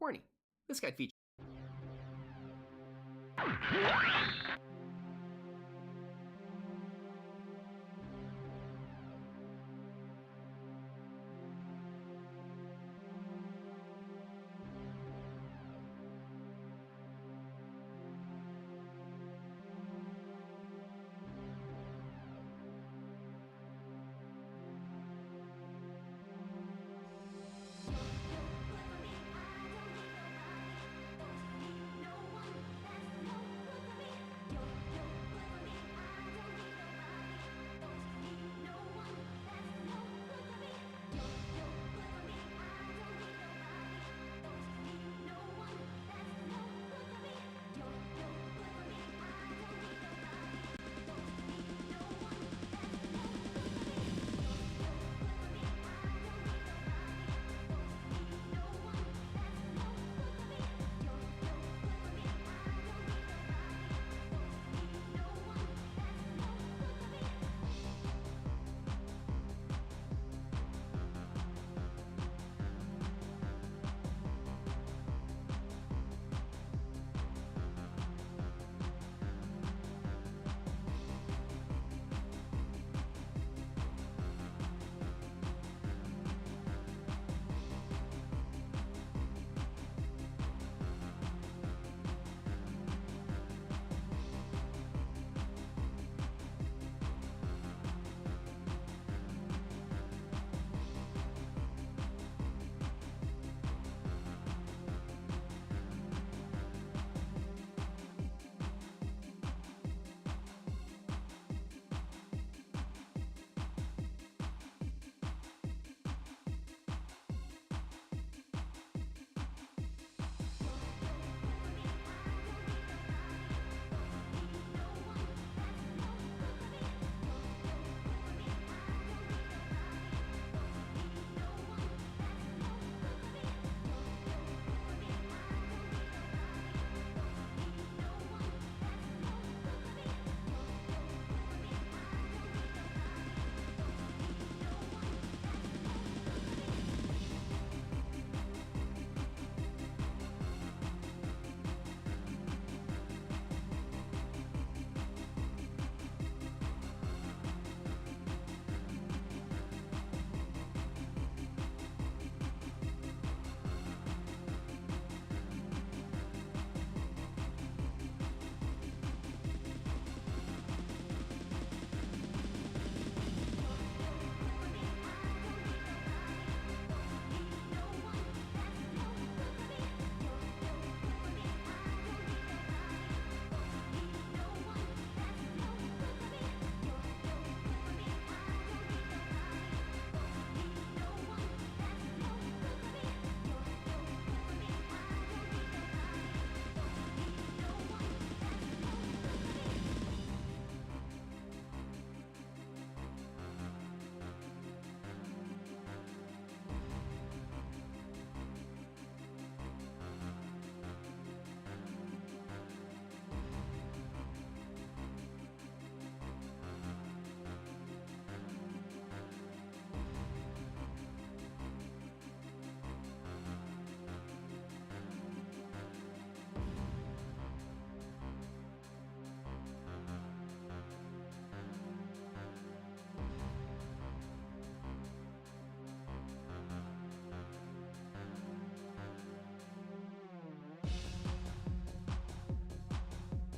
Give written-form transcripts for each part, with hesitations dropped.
Warning, this guide features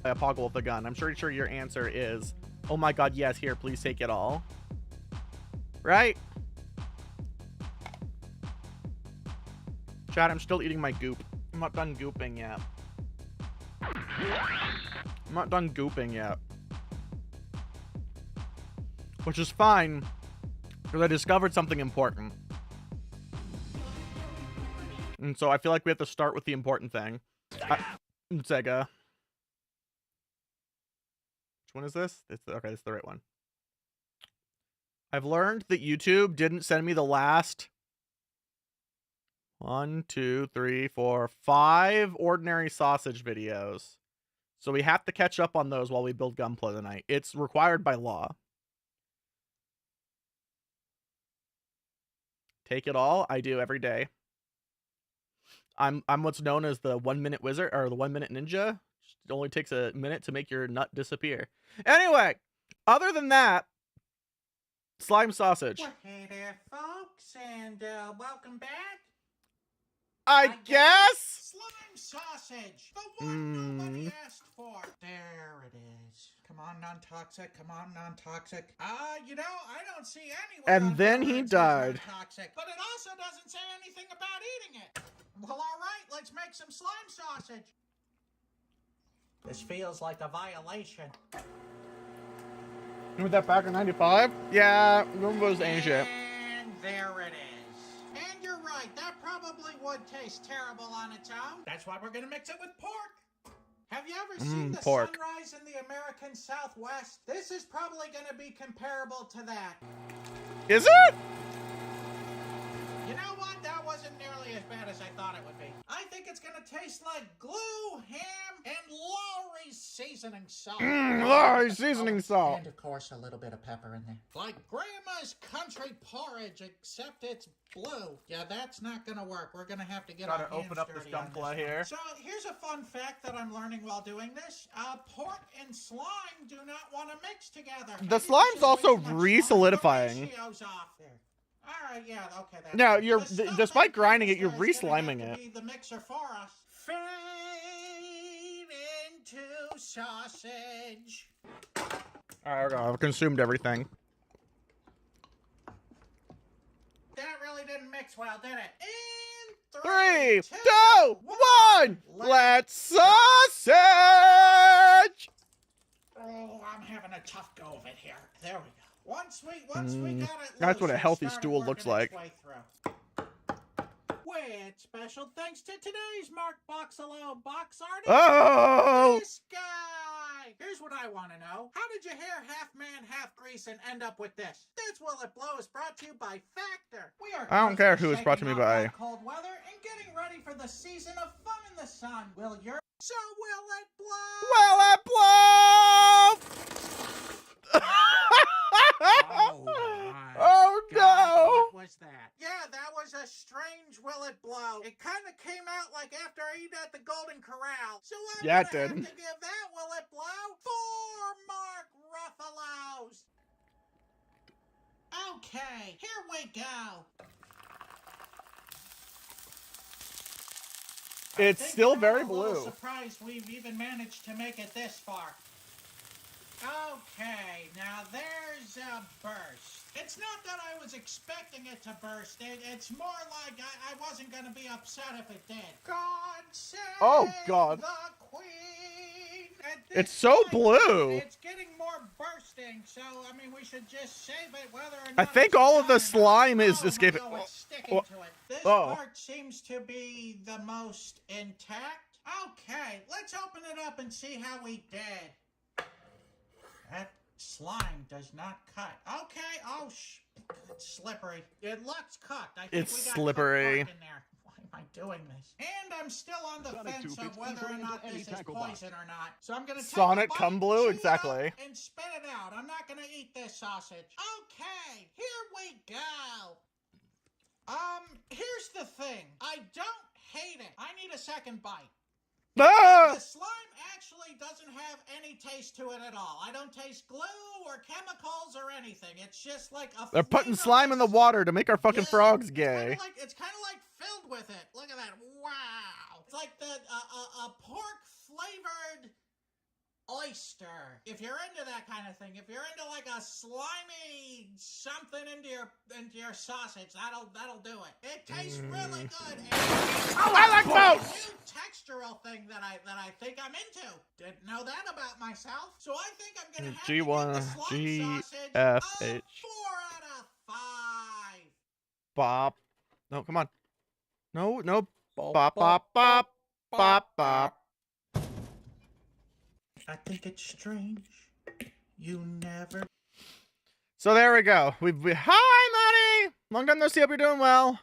a Poggle with a gun. I'm pretty sure your answer is, oh my god, yes, here, please take it all. Right? Chad, I'm still eating my goop. I'm not done gooping yet. I'm not done gooping yet. Which is fine, because I discovered something important. And so I feel like we have to start with the important thing. Sega. Which one is this? Okay, this is the right one. I've learned that YouTube didn't send me the last 1, 2, 3, 4, 5 ordinary sausage videos. So we have to catch up on those while we build Gunpla tonight. It's required by law. Take it all. I do every day. I'm what's known as the 1 minute wizard, or the 1 minute ninja. It only takes a minute to make your nut disappear. Anyway, other than that, slime sausage. Well, hey there, folks, and welcome back. I guess? Slime sausage, the one nobody asked for. There it is. Come on, non-toxic. Come on, non-toxic. You know, I don't see anywhere. And then he died. Toxic, but it also doesn't say anything about eating it. Well, all right, let's make some slime sausage. This feels like a violation. Remember that back in 95? Yeah, Roomba's ancient. And there it is. And you're right, that probably would taste terrible on its own. That's why we're gonna mix it with pork. Have you ever seen the sunrise in the American Southwest? This is probably gonna be comparable to that. Is it? You know what? That wasn't nearly as bad as I thought it would be. I think it's gonna taste like glue, ham, and Lowry's seasoning salt. Lowry's seasoning salt. And of course a little bit of pepper in there. Like Grandma's country porridge, except it's blue. Yeah, that's not gonna work. We're gonna have to get our hands open up this Gunpla here. So here's a fun fact that I'm learning while doing this. Pork and slime do not want to mix together. The slime's also re-solidifying. Alright, yeah, okay. No, you're despite grinding it, you're re-sliming it. The mixer for us. Fade into sausage. Alright, I've consumed everything. That really didn't mix well, did it? In 3, 3, 2, 1! Let's sausage! Oh, I'm having a tough go of it here. There we go. Once we got it that's what a loose, healthy it started stool looks working like. its way through. With special thanks to today's Mark Boxalo box artist, Oh! this guy. Here's what I want to know. How did your hair half man, half grease and end up with this? This Will It Blow is brought to you by Factor. We are I don't care who it's brought to me shaking off by. that cold weather and getting ready for the season of fun in the sun. Will it blow? Will it blow? Oh God, no! what was that? Yeah, that was a strange Will It Blow. It kind of came out like after I eat at the Golden Corral. So I'm Yeah, it gonna did. have to give that Will It Blow 4 Mark Ruffalos. Okay, here we go. It's still very blue. Surprised we've even managed to make it this far. Okay, now there's a burst. It's not that I was expecting it to burst. It's more like I wasn't going to be upset if it did. God save God. the Queen. It's so blue. It's getting more bursting, so I mean we should just save it whether or not. I think all of the slime is escaping. No, it's sticking to it. This part seems to be the most intact. Okay, let's open it up and see how we did. That slime does not cut. Okay, it's slippery. It looks cooked. I think It's we got slippery. cooked pork in there. Why am I doing this? And I'm still on the fence of whether or not this is poison or not. So I'm gonna take Sonic a bite, come blue, chew it exactly. up, and spit it out. I'm not gonna eat this sausage. Okay, here we go. Here's the thing. I don't hate it. I need a second bite. Ah! The slime actually doesn't have any taste to it at all. I don't taste glue or chemicals or anything. It's just like a They're putting slime in the water to make our fucking frogs It's gay. kind of like filled with it. Look at that. Wow. It's like the a pork flavored oyster. If you're into that kind of thing, if you're into like a slimy something into your sausage, that'll do it. It tastes really good. Oh, I like both. New textural thing that I think I'm into. Didn't know that about myself. So I think I'm gonna have to give the slime sausage a 4 out of 5. Bop. No, come on. No. Bop, bop, bop, bop, bop. I think it's strange. You never. So there we go. Hi, Money. Long time no see. Hope you're doing well.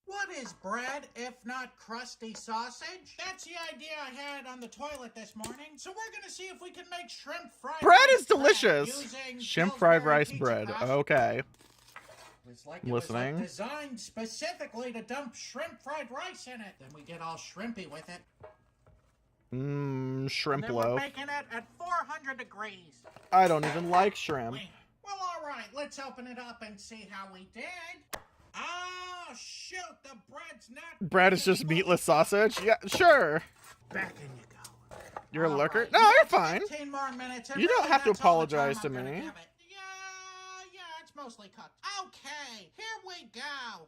What is bread if not crusty sausage? That's the idea I had on the toilet this morning. So we're gonna see if we can make shrimp fried bread rice is delicious. Shrimp fried rice bread. Okay. It was like designed specifically to dump shrimp fried rice in it. Then we get all shrimpy with it. Shrimp and then loaf. We're making it at 400 degrees. I don't even like shrimp. Well, all right. Let's open it up and see how we did. Oh, shoot. The bread's not... Bread is just meatless sausage? Yeah, sure. Back in you go. You're a lurker? Right. No, you're fine. 15 more minutes. You don't have to apologize to me. Yeah, it's mostly cooked. Okay, here we go.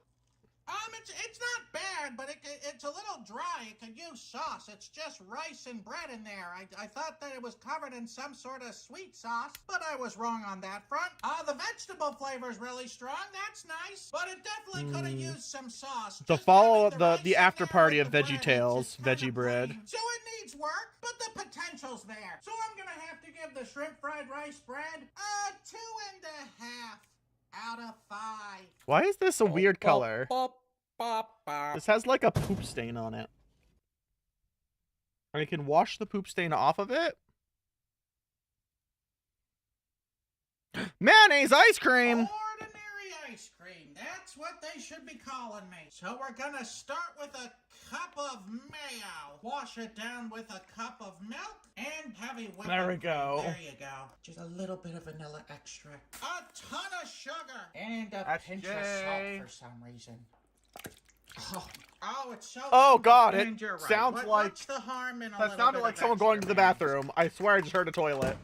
It's not bad, but it's a little dry. It could use sauce. It's just rice and bread in there. I thought that it was covered in some sort of sweet sauce, but I was wrong on that front. The vegetable flavor is really strong. That's nice, but it definitely could have used some sauce. To follow the after party of Veggie Tales, veggie bread. So it needs work, but the potential's there. So I'm gonna have to give the shrimp fried rice bread a 2.5 out of 5. Why is this a weird color? This has like a poop stain on it. I can wash the poop stain off of it. Mayonnaise ice cream! Ordinary ice cream. That's what they should be calling me. So we're gonna start with a cup of mayo. Wash it down with a cup of milk and heavy whipping. There we go. There you go. Just a little bit of vanilla extract. A ton of sugar. And a pinch of salt for some reason. Oh, it's so. Oh God! It right. sounds like. What's the harm in a that sounded like someone going to the bathroom. I swear I just heard a toilet.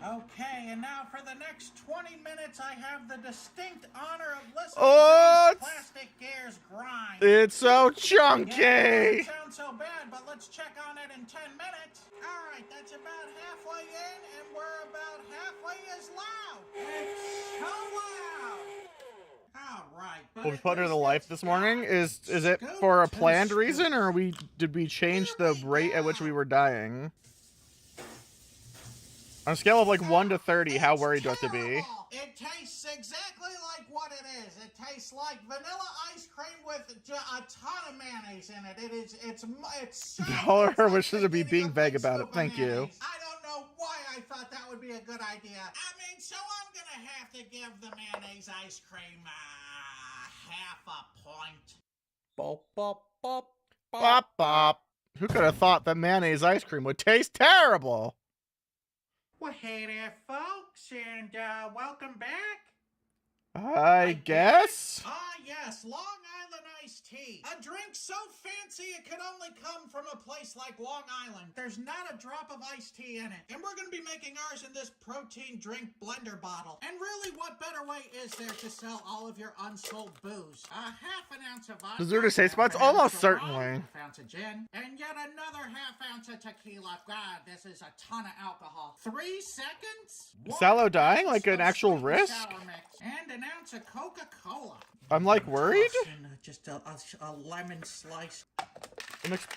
Okay, and now for the next 20 minutes, I have the distinct honor of listening to Plastic Gears grind. It's so chunky. Yeah, it doesn't sound so bad, but let's check on it in 10 minutes. All right, that's about halfway in, and we're about halfway as loud. It's so loud. All right. What we put her to life this morning is it for a planned reason, or did we change the rate at which we were dying? On a scale of like 1 to 30, how worried do I have to be? It tastes exactly like what it is. It tastes like vanilla ice cream with a ton of mayonnaise in it. It's so All her wishes to be being vague about it. Thank you. I don't know why I thought that would be a good idea. So I'm gonna have to give the mayonnaise ice cream half a point. Bop, bop, bop, bop, bop. Who could have thought that mayonnaise ice cream would taste terrible? Well, hey there, folks, and welcome back. I guess? Yes, Long Island iced tea. A drink so fancy it could only come from a place like Long Island. There's not a drop of iced tea in it. And we're going to be making ours in this protein drink blender bottle. And really, what better way is there to sell all of your unsold booze? Half an ounce of vodka. Does there taste buds? Almost certainly. Half ounce of gin. And yet another half ounce of tequila. God, this is a ton of alcohol. 3 seconds? Is Sallow dying like an actual risk? And an ounce of Coca-Cola. I'm like worried? Just a lemon slice.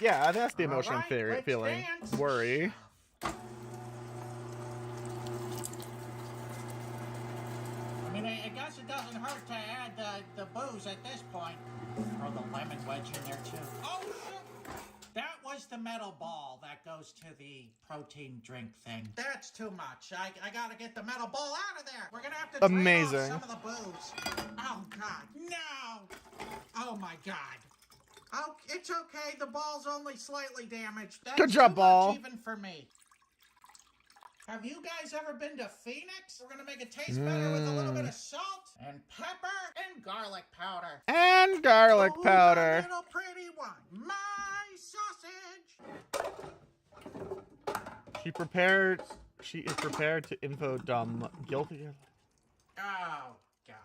Yeah, that's the emotion I'm feeling. Worry. I mean, I guess it doesn't hurt to add the booze at this point. Throw the lemon wedge in there too. Oh shit! That was the metal ball that goes to the protein drink thing. That's too much. I gotta get the metal ball out of there. We're gonna have to drain off some of the booze. Oh God, no! Oh my God. Oh, it's okay. The ball's only slightly damaged. That's good job, too ball. much even for me. Have you guys ever been to Phoenix? We're gonna make it taste better with a little bit of salt and pepper and garlic powder. And garlic powder. The little pretty one. My sausage. She is prepared to info dumb. Guilty. Oh, God.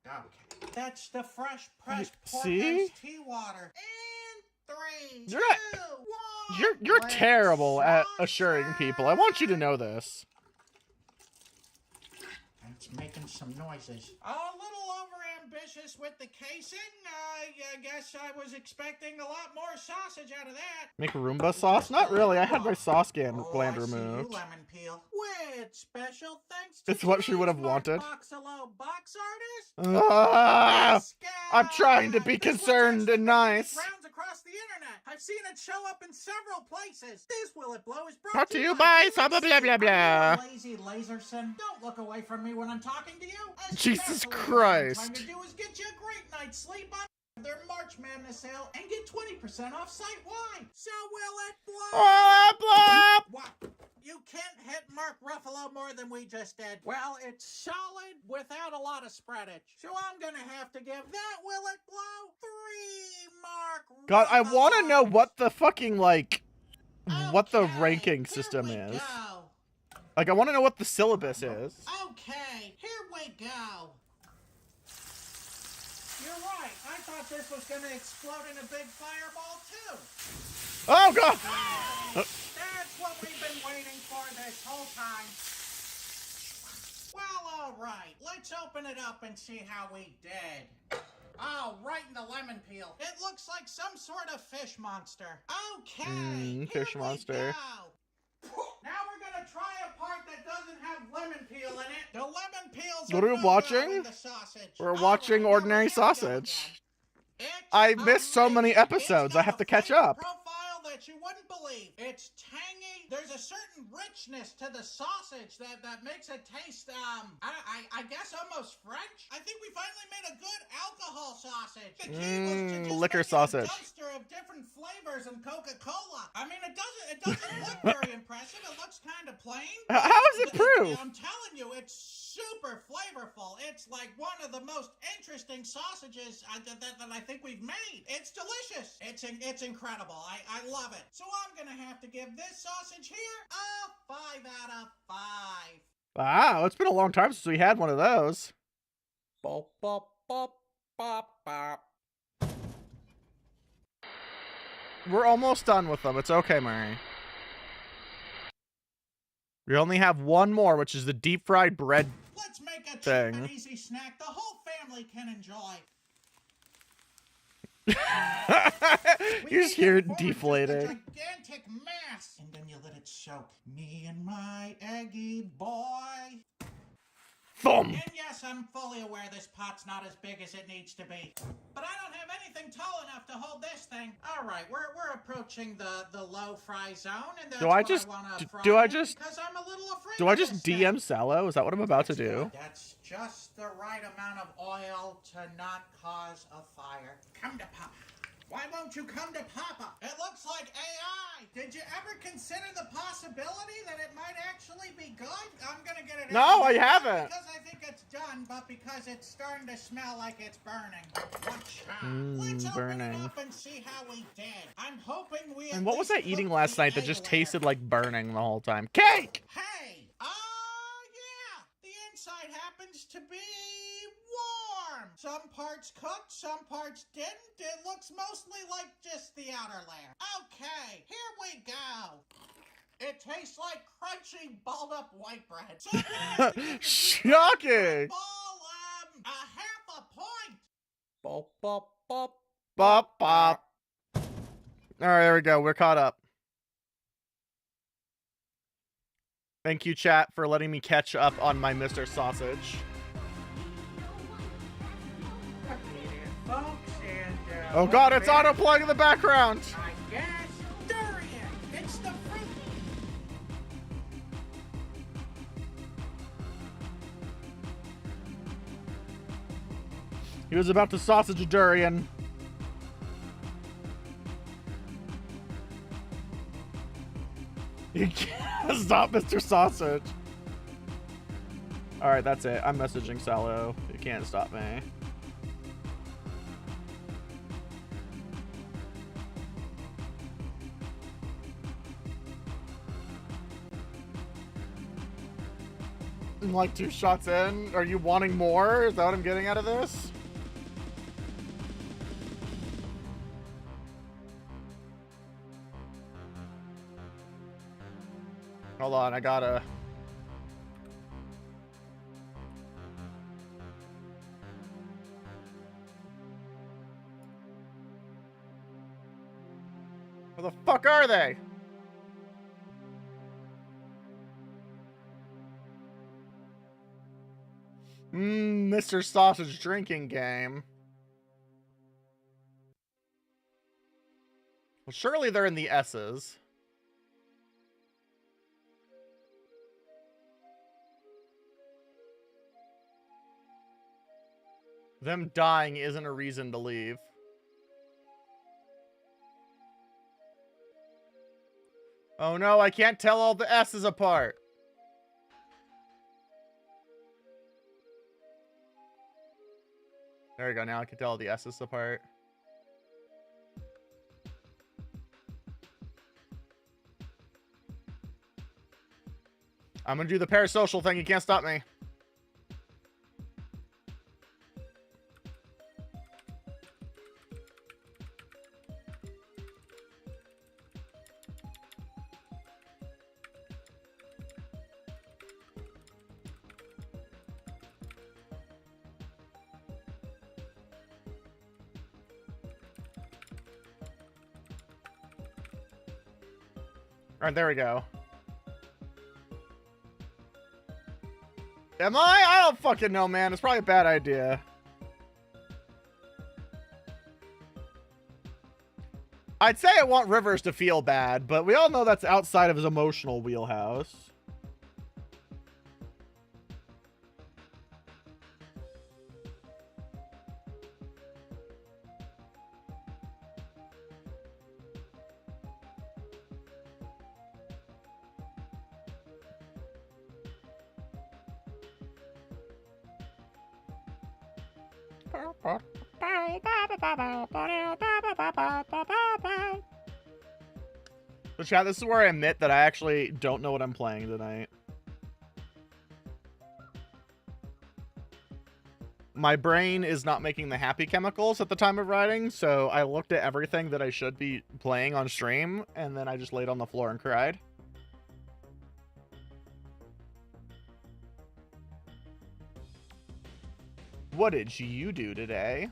Okay. That's the fresh pressed pork See? iced tea water. And 3, You're 2, not- 1. You're Let's terrible at sauce assuring people. I want you to know this. It's making some noises. A little overambitious with the casing. I guess I was expecting a lot more sausage out of that. Make Roomba sauce? Not really. I had my sauce gland I see removed. you, lemon peel. With special thanks to It's what she would have Smart wanted. Boxalo box artist. Ah, This I'm trying to be guy. This one's concerned actually and making nice. its rounds across the internet. I've seen it show up in several places. This Will It Blow is Brought to you by blah blah blah blah blah. Are you a lazy Laserson? Don't look away from me when I'm talking to you. Jesus Especially when all I'm Christ. trying to do is get you a great night's sleep on their March Madness sale and get 20% off site-wide. So Will It Blow? Blah, blah. What? You can't hit Mark Ruffalo more than we just did. Well, it's solid without a lot of spreadage. So I'm gonna have to give that Will It Blow 3 Mark God, I want to Ruffalo. know what the fucking what the Okay, ranking here system we is. go. Like, I want to know what the syllabus is. Okay, here we go. You're right. I thought this was gonna explode in a big fireball too. Oh God! That's what we've been waiting for this whole time. Well, all right. Let's open it up and see how we did. Oh, right in the lemon peel. It looks like some sort of fish monster. Okay, fish here monster. we go. Now we're gonna try a part that doesn't have lemon peel in it. The lemon peels. What are we watching? The sausage. We're All watching right, ordinary here we go sausage. again. It's I missed so many amazing. episodes. It's I got have a to catch flavor up. Profile that you wouldn't believe. It's tangy. There's a certain richness to the sausage that makes it taste I guess almost French. I think we finally made a good alcohol sausage. The key was to just liquor make it sausage. a dumpster of different flavors and Coca-Cola. I mean, it doesn't look very impressive. It looks kind of plain. How is it proof? I'm telling you, it's super flavorful. It's like one of the most interesting sausages that I think we've made. It's delicious. It's incredible. I love it. So I'm gonna have to give this sausage here a 5 out of 5. Wow, it's been a long time since we had one of those. Bop, bop, bop, bop, bop. We're almost done with them. It's okay, Murray. We only have one more, which is the deep fried bread. Let's make a cheap Thing. and easy snack the whole family can enjoy. You just hear it Form deflating. just a gigantic mass, and then you let it soak. Me and my eggy boy. Thump. And yes, I'm fully aware this pot's not as big as it needs to be. But I don't have anything tall enough to hold this thing. All right, we're approaching the low fry zone, and that's Do I what just- I want to fry do I in just- because I'm a little afraid Do I of just this DM thing. Sallow? Is that what I'm about to do? That's just the right amount of oil to not cause a fire. Come to Papa. Why won't you come to Papa? It looks like AI. Did you ever consider the possibility that it might actually be good? I'm gonna get it. No, out. I haven't. Not because I think it's done, but because it's starting to smell like it's burning. Watch out. Let's open burning. it up and see how we did. I'm hoping we. And at what was least I eating cooked last the night that egg just layer. tasted like burning the whole time? Cake! Hey! Yeah! The inside happens to be warm! Some parts cooked, some parts didn't. It looks mostly like just the outer layer. Okay, here we go. It tastes like crunchy, balled up white bread. So I'm gonna have to give the Shocking! ball, a half a point. Bop, bop, bop. Bop, bop. Alright, there we go. We're caught up. Thank you, chat, for letting me catch up on my Mr. Sausage. Folks, and, Oh god, it's auto-playing in the background! I guess durian. It's the fruit. He was about to sausage a durian. You can't stop Mr. Sausage. Alright, that's it. I'm messaging Sallow. You can't stop me. I'm like 2 shots in. Are you wanting more? Is that what I'm getting out of this? Hold on, I gotta... Where the fuck are they? Mr. Sausage drinking game. Well, surely they're in the S's. Them dying isn't a reason to leave. Oh no, I can't tell all the S's apart. There we go, now I can tell all the S's apart. I'm gonna do the parasocial thing, you can't stop me. Alright, there we go. Am I? I don't fucking know, man. It's probably a bad idea. I'd say I want Rivers to feel bad, but we all know that's outside of his emotional wheelhouse. So chat, this is where I admit that I actually don't know what I'm playing tonight. My brain is not making the happy chemicals at the time of writing, so I looked at everything that I should be playing on stream, and then I just laid on the floor and cried. What did you do today?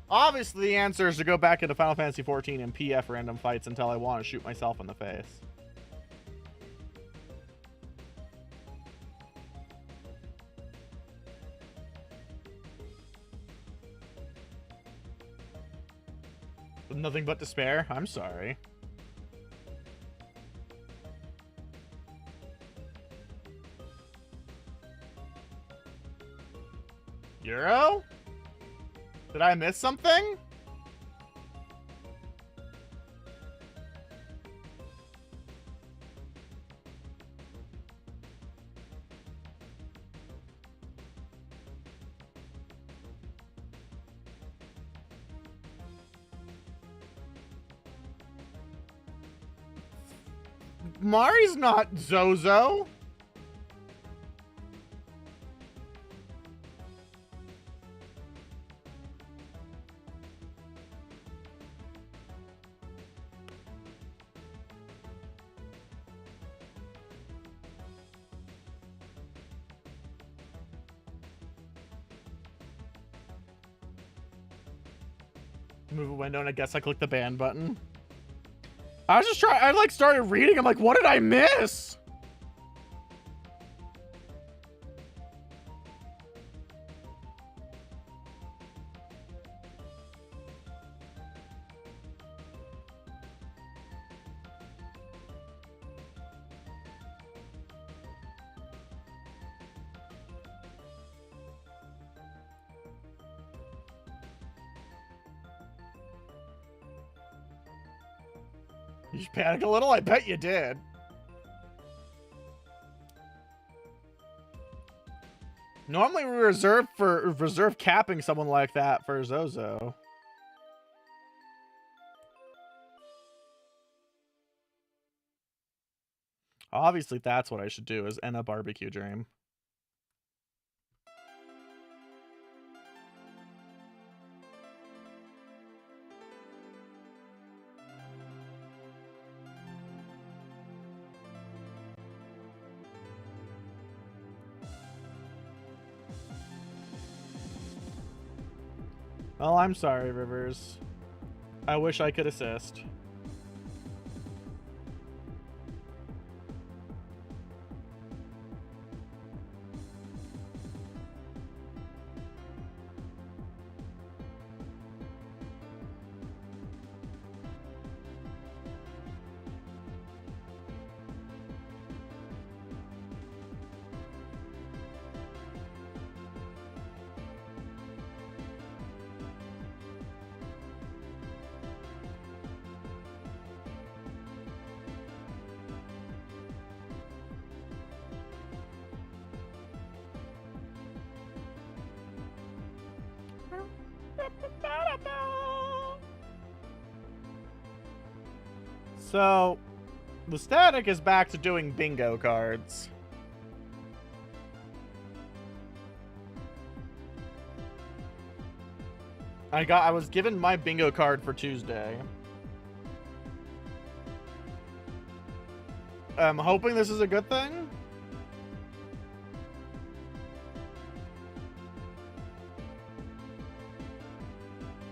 Obviously, the answer is to go back into Final Fantasy XIV and PF random fights until I want to shoot myself in the face. With nothing but despair? I'm sorry. Euro? Did I miss something? Mari's not Zozo. Move a window, and I guess I clicked the ban button. I was just trying, I like started reading, I'm like, what did I miss? You just panic a little? I bet you did. Normally we reserve capping someone like that for Zozo. Obviously, that's what I should do, is end a barbecue dream. Well, I'm sorry, Rivers. I wish I could assist. So, the static is back to doing bingo cards. I was given my bingo card for Tuesday. I'm hoping this is a good thing.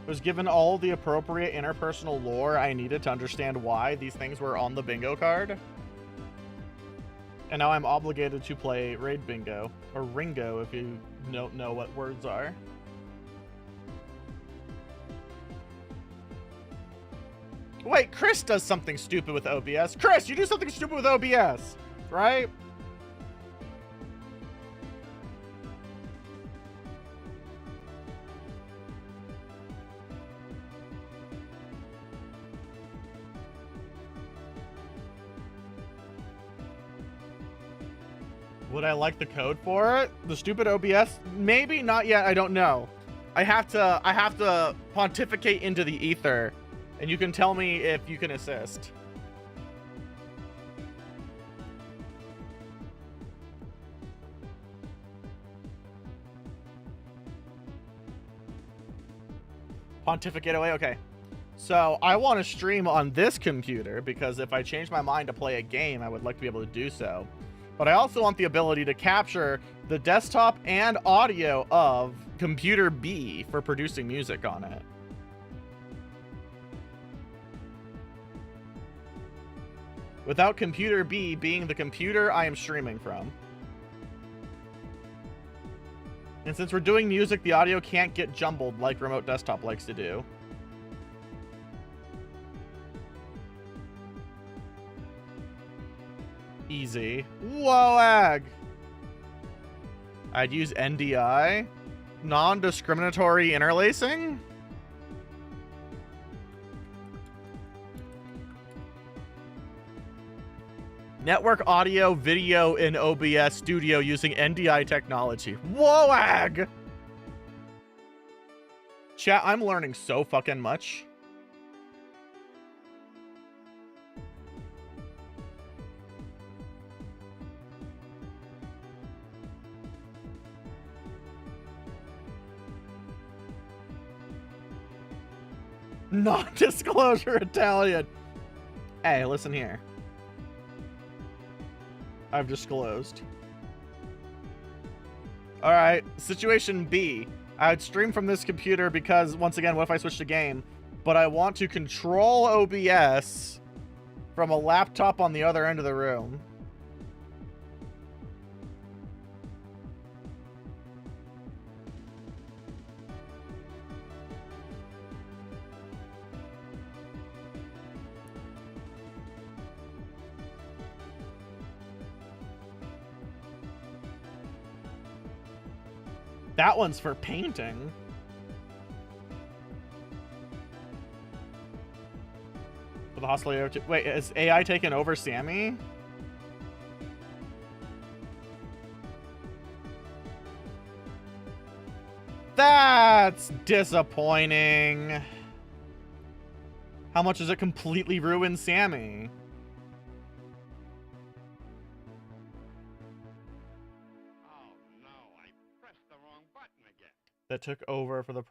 Was given all the appropriate interpersonal lore I needed to understand why these things were on the bingo card. And now I'm obligated to play Raid Bingo, or Ringo if you don't know what words are. Wait, Chris does something stupid with OBS. Chris, you do something stupid with OBS, right? Would I like the code for it? The stupid OBS? Maybe, not yet, I don't know. I have to pontificate into the ether, and you can tell me if you can assist. Pontificate away, okay. So I want to stream on this computer because if I change my mind to play a game, I would like to be able to do so. But I also want the ability to capture the desktop and audio of computer B for producing music on it. Without computer B being the computer I am streaming from. And since we're doing music, the audio can't get jumbled like Remote Desktop likes to do. Easy. Whoa, ag. I'd use NDI. Non-discriminatory interlacing? Network audio, video in OBS Studio using NDI technology. Whoa, ag. Chat, I'm learning so fucking much. Non-disclosure Italian. Hey, listen here. I've disclosed. Alright, situation B. I would stream from this computer because, once again, what if I switch the game? But I want to control OBS from a laptop on the other end of the room. That one's for painting. For the hostile. Wait, is AI taking over Sammy? That's disappointing. How much does it completely ruin Sammy? that took over for the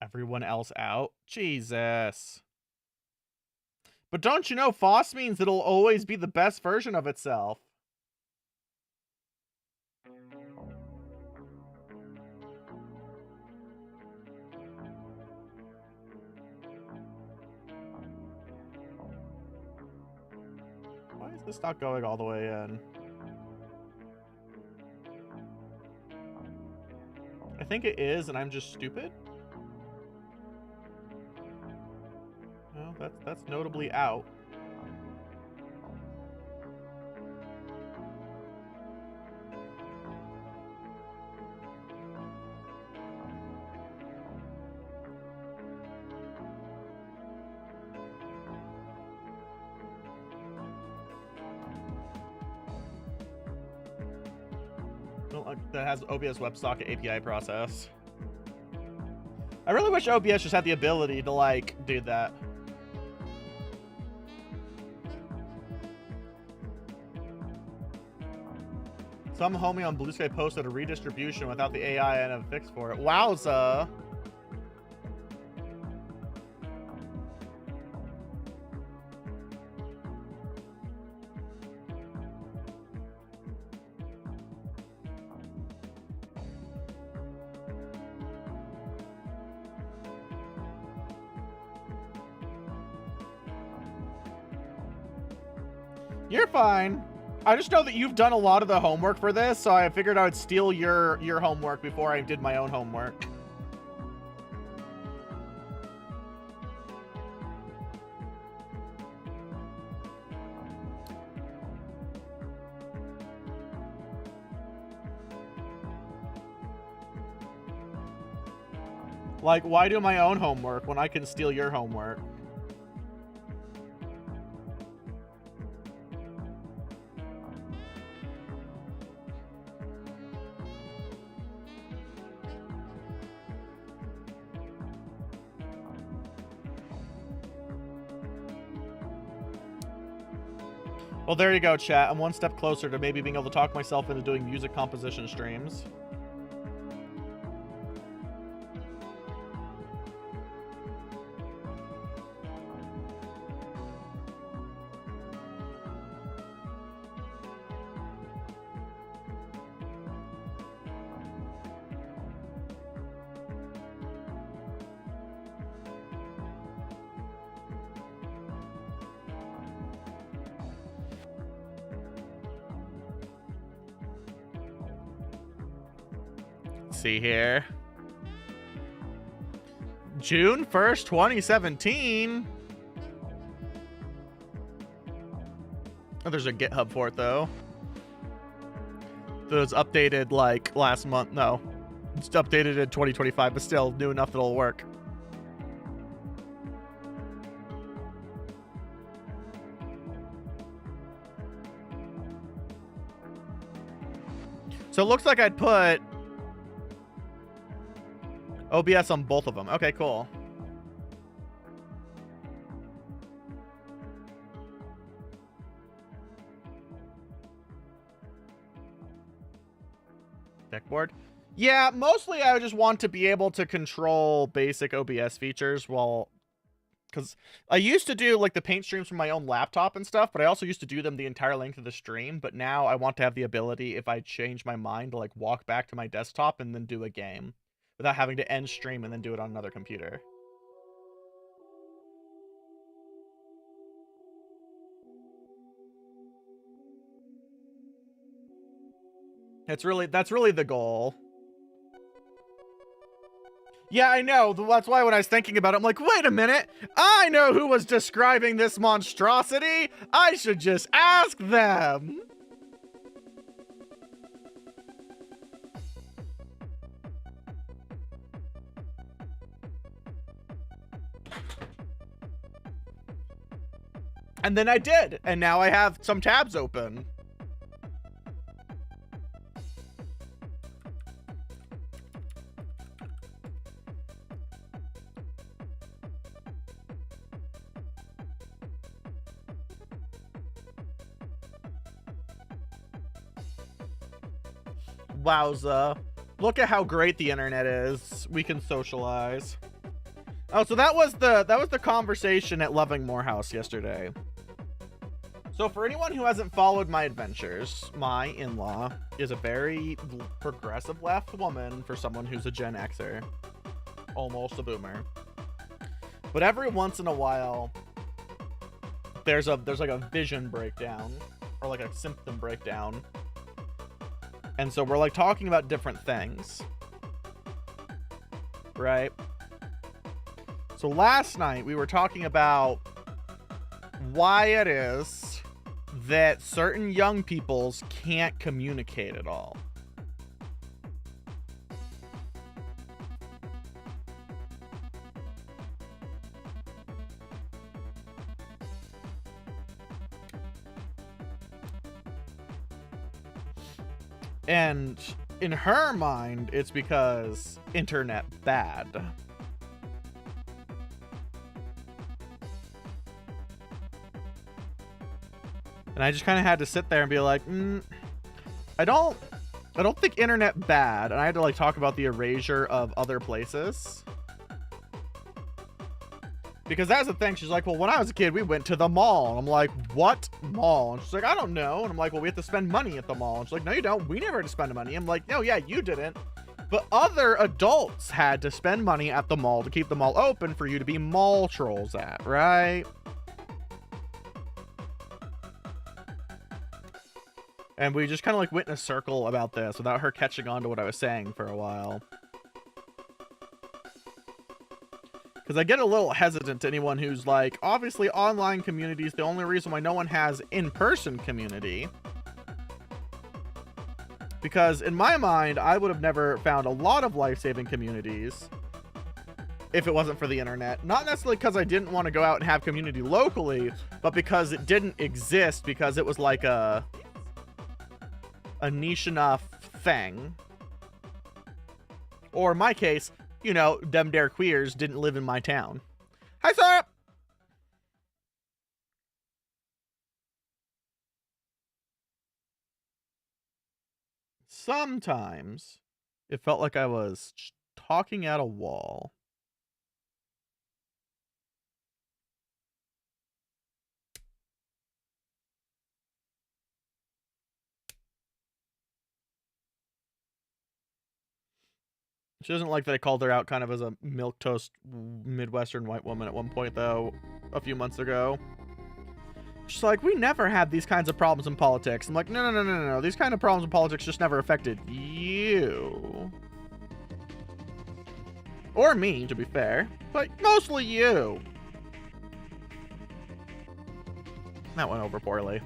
everyone else out. Jesus. But don't you know FOSS means it'll always be the best version of itself? Why is this not going all the way in? I think it is, and I'm just stupid. No, that's notably out. Well, that has OBS WebSocket API process. I really wish OBS just had the ability to, like, do that. Some homie on Blue Sky posted a redistribution without the AI and a fix for it. Wowza! You're fine. I just know that you've done a lot of the homework for this, so I figured I would steal your homework before I did my own homework. Like, why do my own homework when I can steal your homework? Well, there you go, chat. I'm one step closer to maybe being able to talk myself into doing music composition streams. See here. June 1st, 2017. Oh, there's a GitHub for it, though. That was updated, like, last month. No. It's updated in 2025, but still new enough that it'll work. So it looks like I'd put OBS on both of them. Okay, cool. Deckboard? Yeah, mostly I would just want to be able to control basic OBS features while... Because I used to do, like, the paint streams from my own laptop and stuff, but I also used to do them the entire length of the stream, but now I want to have the ability, if I change my mind, to, like, walk back to my desktop and then do a game without having to end stream and then do it on another computer. That's really the goal. Yeah, I know. That's why when I was thinking about it, I'm like, wait a minute. I know who was describing this monstrosity. I should just ask them. And then I did, and now I have some tabs open. Wowza. Look at how great the internet is. We can socialize. Oh, so that was the conversation at Loving Morehouse yesterday. So for anyone who hasn't followed my adventures, my in-law is a very progressive left woman for someone who's a Gen Xer. Almost a boomer. But every once in a while, there's like a vision breakdown or like a symptom breakdown. And so we're like talking about different things. Right? So last night we were talking about why it is that certain young peoples can't communicate at all. And in her mind, it's because internet bad. And I just kind of had to sit there and be like, I don't think internet bad. And I had to like talk about the erasure of other places. Because that's the thing. She's like, well, when I was a kid, we went to the mall. And I'm like, what mall? And she's like, I don't know. And I'm like, well, we have to spend money at the mall. And she's like, no, you don't. We never had to spend money. I'm like, no, yeah, you didn't. But other adults had to spend money at the mall to keep the mall open for you to be mall trolls at, right? And we just kind of like went in a circle about this without her catching on to what I was saying for a while. Because I get a little hesitant to anyone who's like, obviously online community is the only reason why no one has in-person community. Because in my mind, I would have never found a lot of life-saving communities if it wasn't for the internet. Not necessarily because I didn't want to go out and have community locally, but because it didn't exist, because it was like a niche enough thing. Or in my case, you know, them dare queers didn't live in my town. Hi, Sarah! Sometimes it felt like I was talking at a wall. She doesn't like that I called her out kind of as a milquetoast Midwestern white woman at one point, though, a few months ago. She's like, we never had these kinds of problems in politics. I'm like, no. These kind of problems in politics just never affected you. Or me, to be fair. But mostly you. That went over poorly.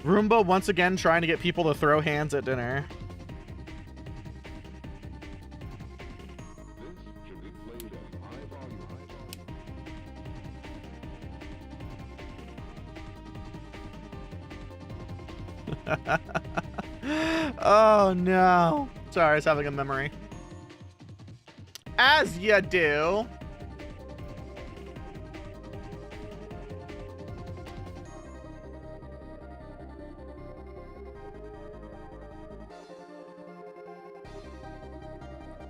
Roomba once again trying to get people to throw hands at dinner. Oh no. Sorry, I was having a memory. As you do.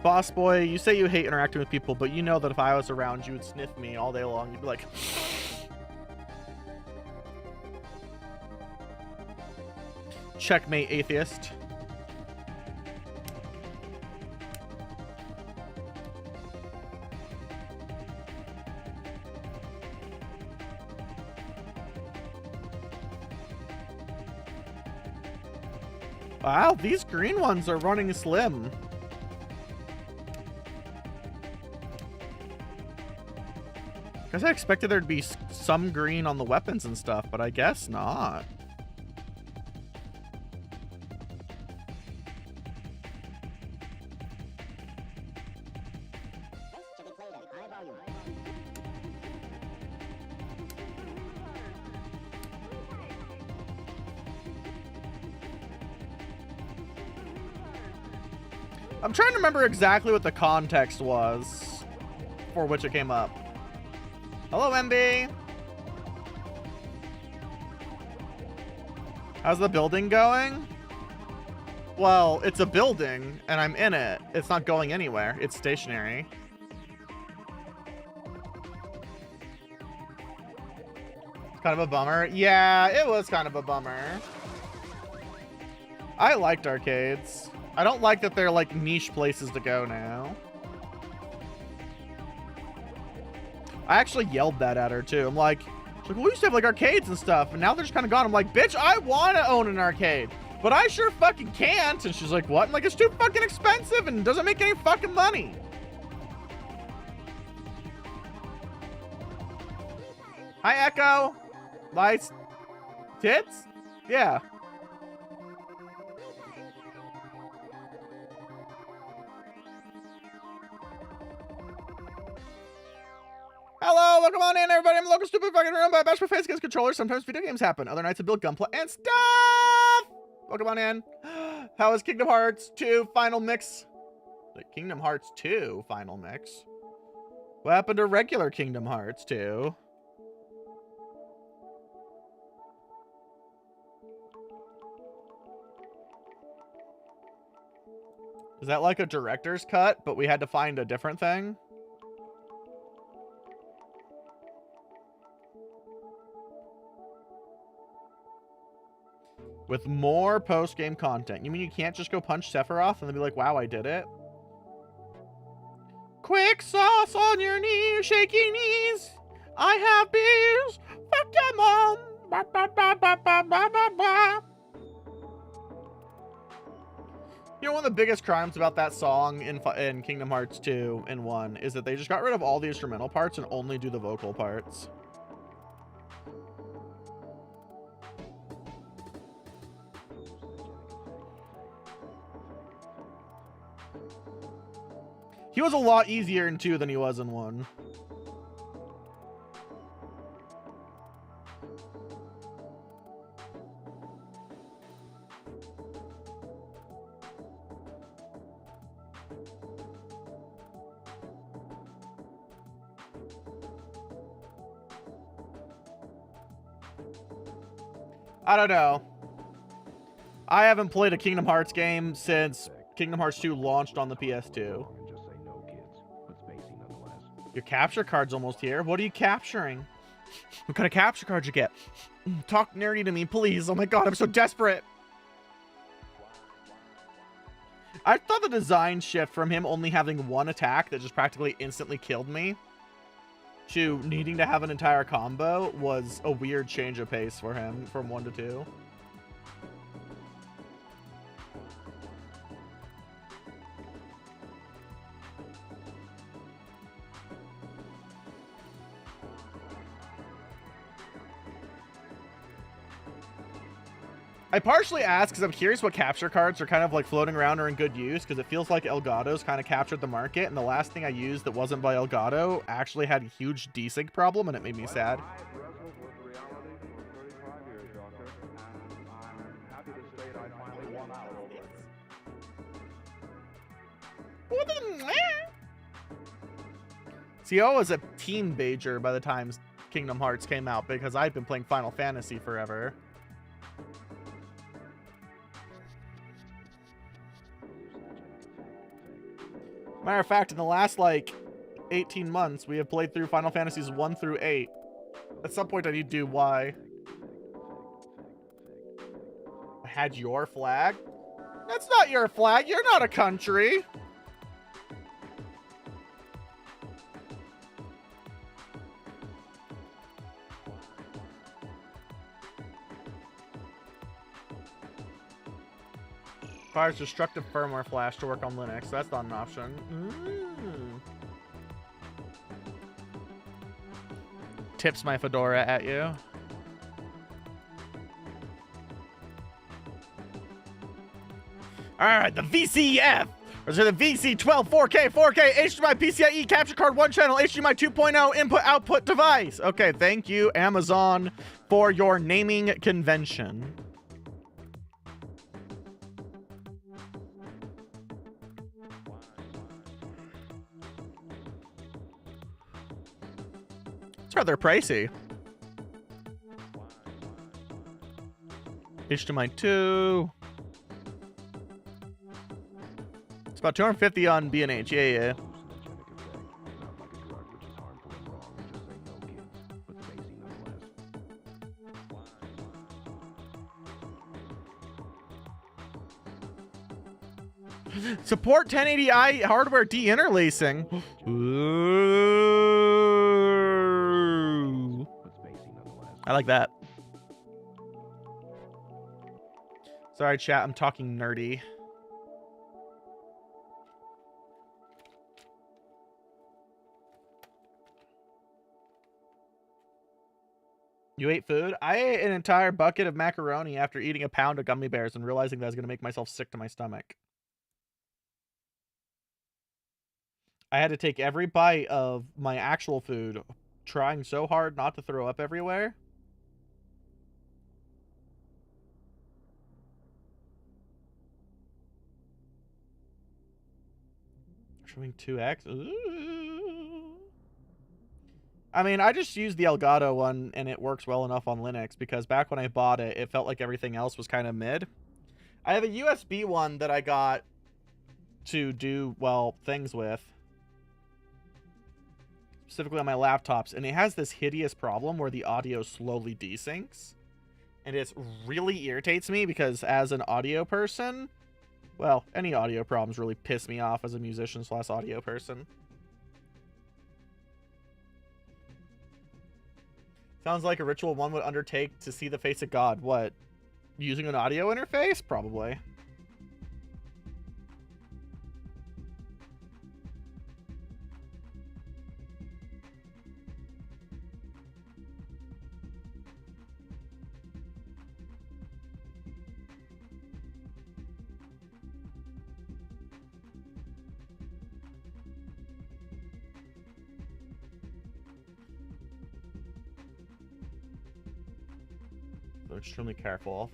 Boss boy, you say you hate interacting with people, but you know that if I was around, you would sniff me all day long. You'd be like... Checkmate, atheist. Wow, these green ones are running slim. Guess I expected there to be some green on the weapons and stuff, but I guess not. I'm trying to remember exactly what the context was for which it came up. Hello, MB. How's the building going? Well, it's a building, and I'm in it. It's not going anywhere. It's stationary. It's kind of a bummer. Yeah, it was kind of a bummer. I liked arcades. I don't like that they're like niche places to go now. I actually yelled that at her too. I'm like, she's like, well, we used to have like arcades and stuff, and now they're just kind of gone. I'm like, bitch, I want to own an arcade, but I sure fucking can't. And she's like, what? I'm like, it's too fucking expensive and doesn't make any fucking money. Hi, Echo. Nice tits? Yeah. Hello, welcome on in, everybody. I'm the local stupid fucking Roomba. I bash my face against controllers. Sometimes video games happen. Other nights I build Gunpla and stuff. Welcome on in. How is Kingdom Hearts 2 Final Mix? The Kingdom Hearts 2 Final Mix? What happened to regular Kingdom Hearts 2? Is that like a director's cut, but we had to find a different thing? With more post-game content. You mean you can't just go punch Sephiroth and then be like, wow, I did it? Quick sauce on your knees, shaky knees. I have beers. Fuck them all. Ba, ba, ba, ba, ba, ba, ba, ba. You know, one of the biggest crimes about that song in Kingdom Hearts 2 and 1 is that they just got rid of all the instrumental parts and only do the vocal parts. He was a lot easier in 2 than he was in 1. I don't know. I haven't played a Kingdom Hearts game since Kingdom Hearts 2 launched on the PS2. Your capture card's almost here. What are you capturing? What kind of capture card you get? Talk nerdy to me, please. Oh my god, I'm so desperate. I thought the design shift from him only having one attack that just practically instantly killed me to needing to have an entire combo was a weird change of pace for him from 1 to 2. I partially asked because I'm curious what capture cards are kind of like floating around or in good use, because it feels like Elgato's kind of captured the market, and the last thing I used that wasn't by Elgato actually had a huge desync problem, and it made me sad. See, I was a teen bager by the time Kingdom Hearts came out because I'd been playing Final Fantasy forever. Matter of fact, in the last, like, 18 months, we have played through Final Fantasies 1 through 8. At some point, I need to do Y. I had your flag? That's not your flag. You're not a country. Requires destructive firmware flash to work on Linux. That's not an option. Tips my fedora at you. All right, the VCF. Or the VC12 4K HDMI PCIe capture card 1 channel HDMI 2.0 input output device. Okay, thank you Amazon for your naming convention. It's rather pricey. HDMI 2. It's about 250 on B&H. Yeah. Support 1080i hardware deinterlacing. Ooh. I like that. Sorry, chat. I'm talking nerdy. You ate food? I ate an entire bucket of macaroni after eating a pound of gummy bears and realizing that I was going to make myself sick to my stomach. I had to take every bite of my actual food, trying so hard not to throw up everywhere. Showing 2x. Ooh. I mean, I just used the Elgato one, and it works well enough on Linux, because back when I bought it, it felt like everything else was kind of mid. I have a USB one that I got to do, well, things with. Specifically on my laptops, and it has this hideous problem where the audio slowly desyncs. And it really irritates me, because as an audio person, well, any audio problems really piss me off as a musician / audio person. Sounds like a ritual one would undertake to see the face of God. What? Using an audio interface? Probably. So extremely careful.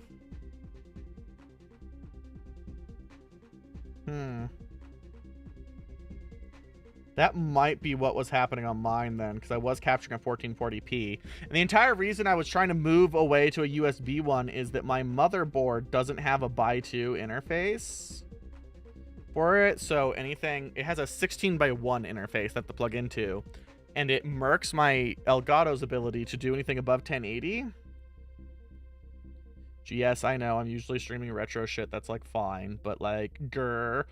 That might be what was happening on mine then, because I was capturing at 1440p. And the entire reason I was trying to move away to a USB one is that my motherboard doesn't have a by2 interface for it. So anything, it has a 16:1 interface that to plug into, and it murks my Elgato's ability to do anything above 1080. Yes, I know, I'm usually streaming retro shit, that's like fine, but like, grr.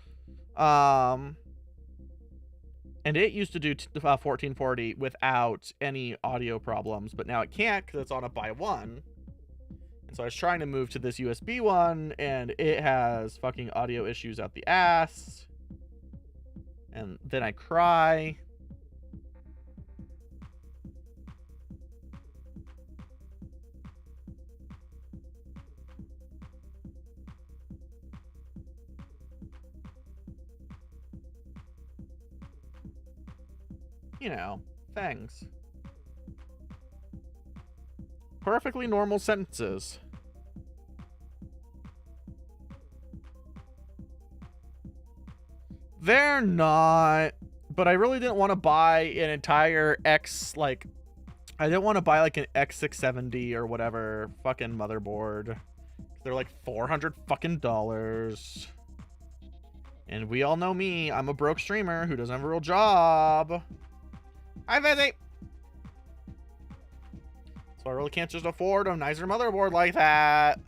And it used to do 1440 without any audio problems, but now it can't because it's on a by one. And so I was trying to move to this USB one, and it has fucking audio issues out the ass. And then I cry. You know, things. Perfectly normal sentences. They're not, but I really didn't want to buy an entire X, like, I didn't want to buy like an X670 or whatever fucking motherboard. They're like $400 fucking dollars. And we all know me, I'm a broke streamer who doesn't have a real job. Hi, Vizzy. So I really can't just afford a nicer motherboard like that.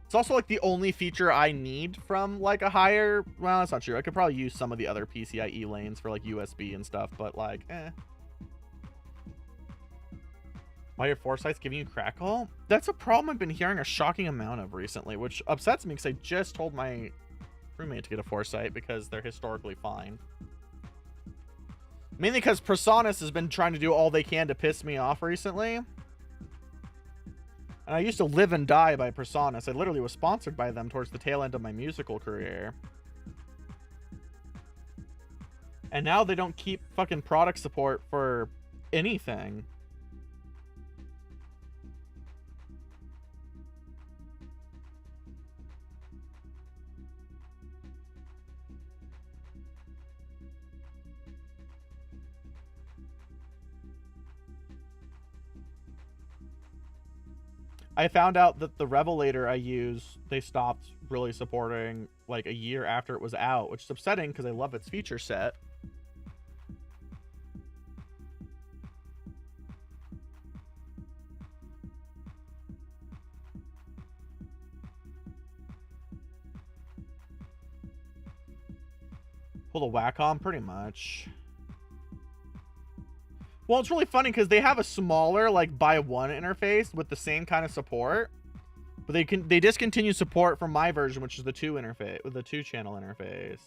It's also like the only feature I need from like a higher, well, that's not true. I could probably use some of the other PCIe lanes for like USB and stuff, but like, eh. Why your foresight's giving you crackle? That's a problem I've been hearing a shocking amount of recently, which upsets me because I just told my roommate to get a foresight because they're historically fine. Mainly because Presonus has been trying to do all they can to piss me off recently. And I used to live and die by Presonus. I literally was sponsored by them towards the tail end of my musical career. And now they don't keep fucking product support for anything. I found out that the Revelator I use, they stopped really supporting like a year after it was out, which is upsetting because I love its feature set. Pull the Wacom, pretty much. Well, it's really funny because they have a smaller, like, by one interface with the same kind of support, but they discontinue support for my version, which is the 2 interface, with the 2-channel interface.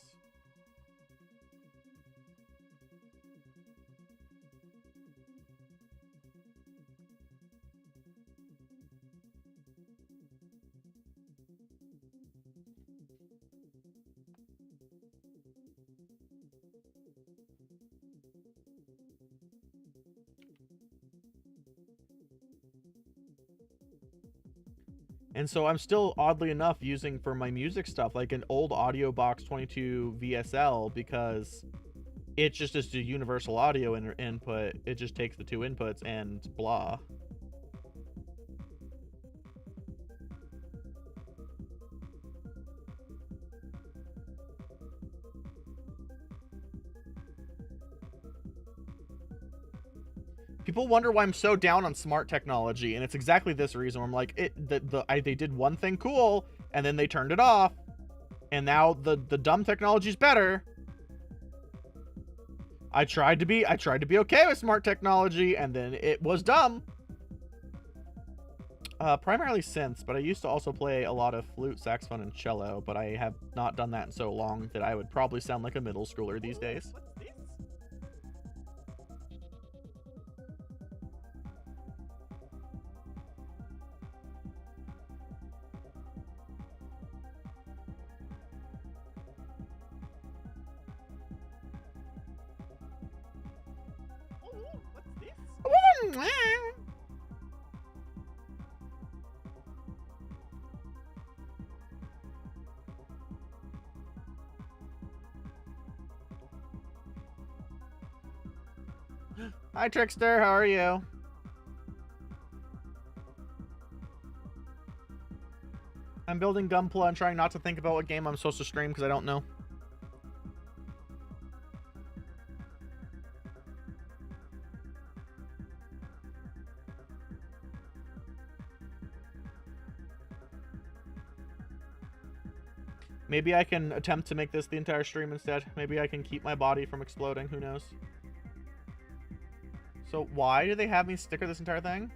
And so I'm still, oddly enough, using for my music stuff like an old Audio Box 22 VSL because it's just a universal audio input. It just takes the 2 inputs and blah. People wonder why I'm so down on smart technology, and it's exactly this reason where I'm like, they did one thing cool, and then they turned it off, and now the dumb technology's better. I tried to be okay with smart technology, and then it was dumb. Primarily synths, but I used to also play a lot of flute, saxophone, and cello, but I have not done that in so long that I would probably sound like a middle schooler these days. Hi, Trickster. How are you? I'm building Gunpla and trying not to think about what game I'm supposed to stream because I don't know. Maybe I can attempt to make this the entire stream instead. Maybe I can keep my body from exploding. Who knows? So why do they have me sticker this entire thing?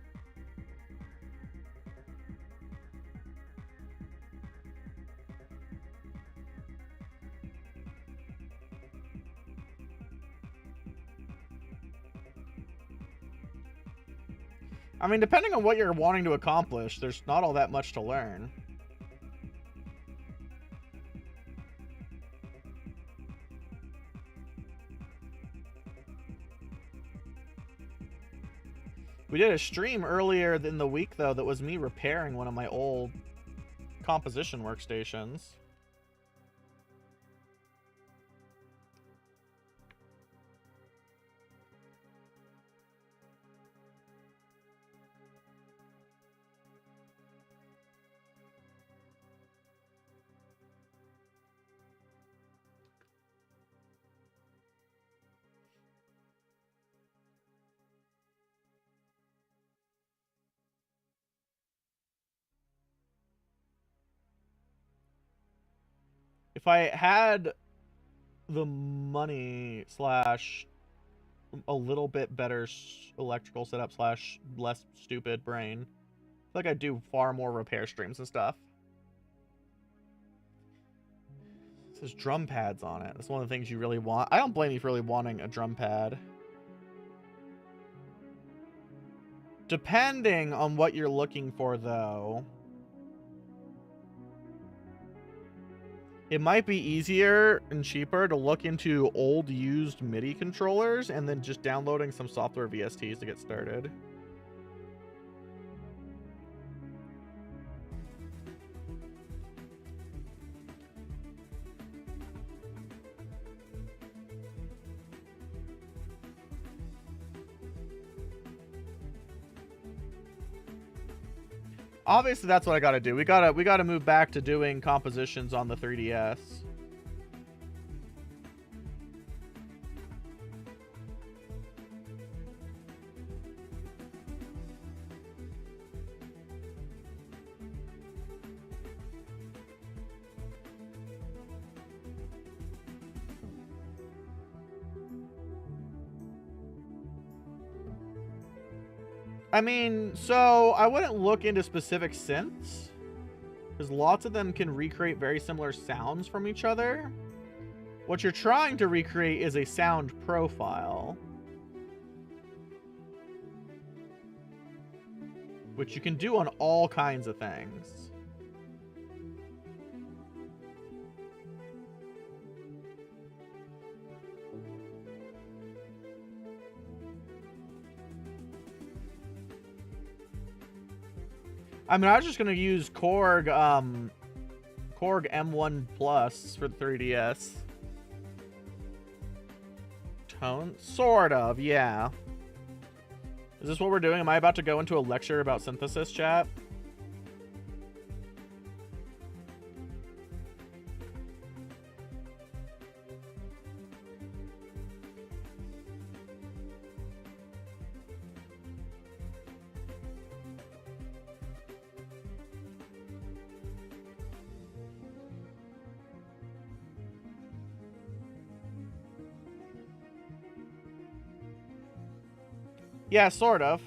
I mean, depending on what you're wanting to accomplish, there's not all that much to learn. We did a stream earlier in the week, though, that was me repairing one of my old composition workstations. If I had the money slash a little bit better electrical setup slash less stupid brain, I feel like I'd do far more repair streams and stuff. It says drum pads on it. That's one of the things you really want. I don't blame you for really wanting a drum pad. Depending on what you're looking for, though, it might be easier and cheaper to look into old used MIDI controllers and then just downloading some software VSTs to get started. Obviously, that's what I gotta do. We gotta move back to doing compositions on the 3DS. I mean, so I wouldn't look into specific synths, because lots of them can recreate very similar sounds from each other. What you're trying to recreate is a sound profile, which you can do on all kinds of things. I mean, I was just gonna use Korg M1 Plus for the 3DS. Tone? Sort of, yeah. Is this what we're doing? Am I about to go into a lecture about synthesis, chat? Yeah, sort of.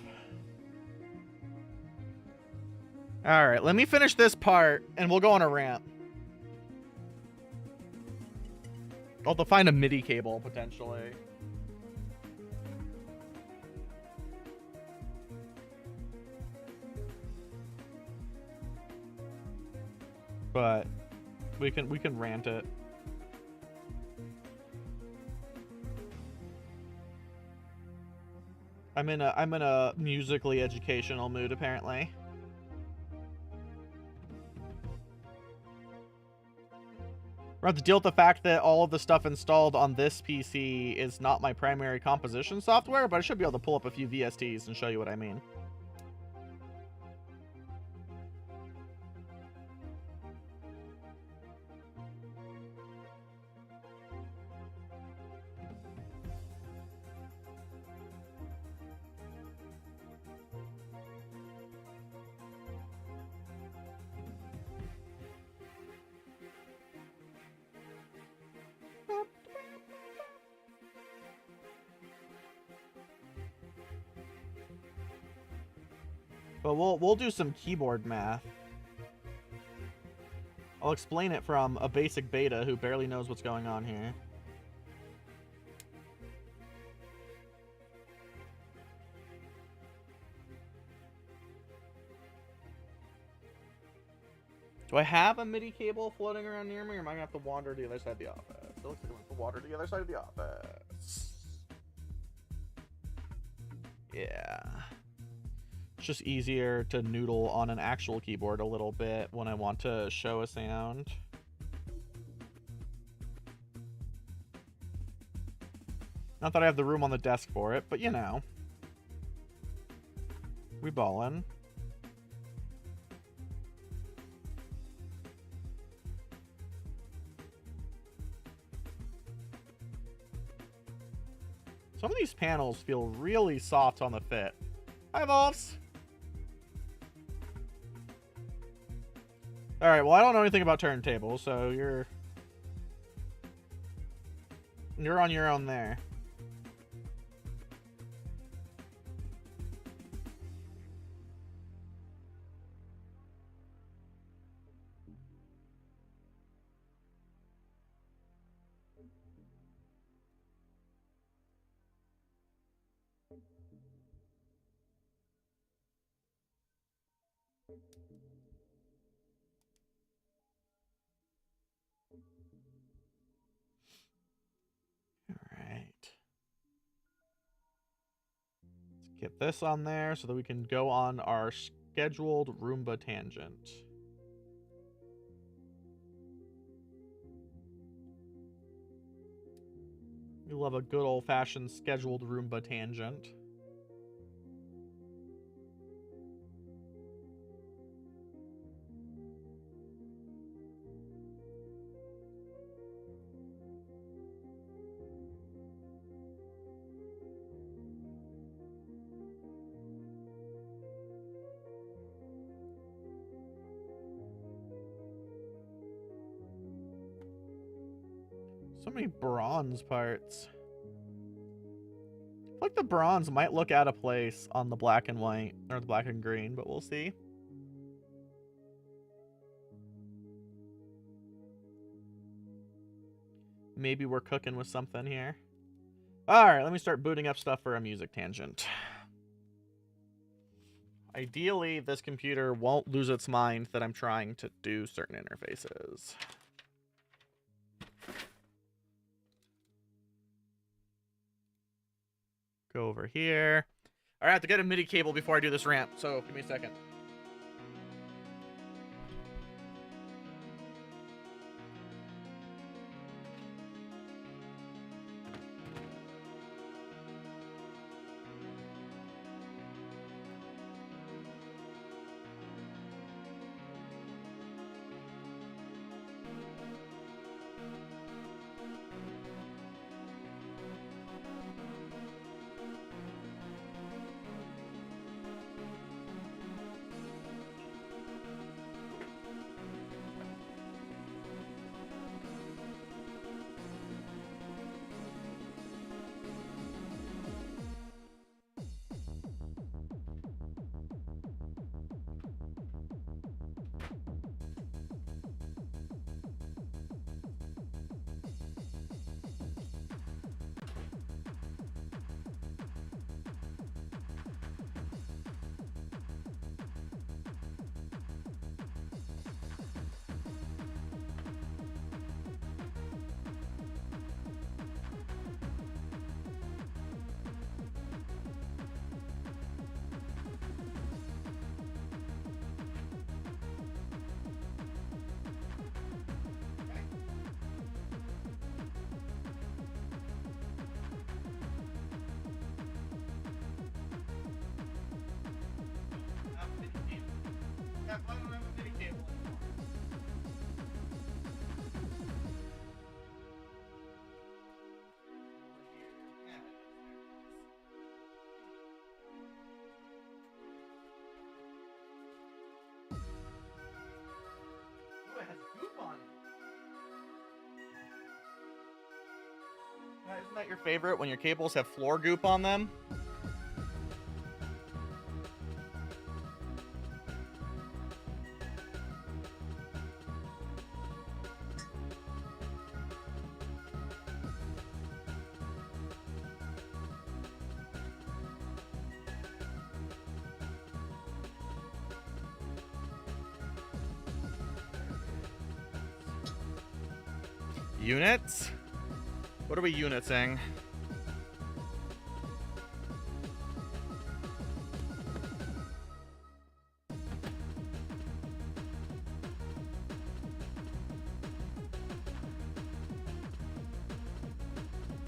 Alright, let me finish this part, and we'll go on a rant. I'll have to find a MIDI cable, potentially. But we can rant it. I'm in a musically educational mood, apparently. We're going to have to deal with the fact that all of the stuff installed on this PC is not my primary composition software, but I should be able to pull up a few VSTs and show you what I mean. But we'll do some keyboard math. I'll explain it from a basic beta who barely knows what's going on here. Do I have a MIDI cable floating around near me, or am I gonna have to wander to the other side of the office? It looks like I'm gonna have to wander to the other side of the office. Yeah. It's just easier to noodle on an actual keyboard a little bit when I want to show a sound. Not that I have the room on the desk for it, but you know. We ballin'. Some of these panels feel really soft on the fit. Hi, Volves! Alright, well, I don't know anything about turntables, so you're on your own there. Get this on there so that we can go on our scheduled Roomba tangent. We love a good old-fashioned scheduled Roomba tangent. So many bronze parts. I feel like the bronze might look out of place on the black and white, or the black and green, but we'll see. Maybe we're cooking with something here. Alright, let me start booting up stuff for a music tangent. Ideally, this computer won't lose its mind that I'm trying to do certain interfaces. Go over here. Alright, I have to get a MIDI cable before I do this rant, so give me a second. Isn't that your favorite, when your cables have floor goop on them? Units? What are we unitsing?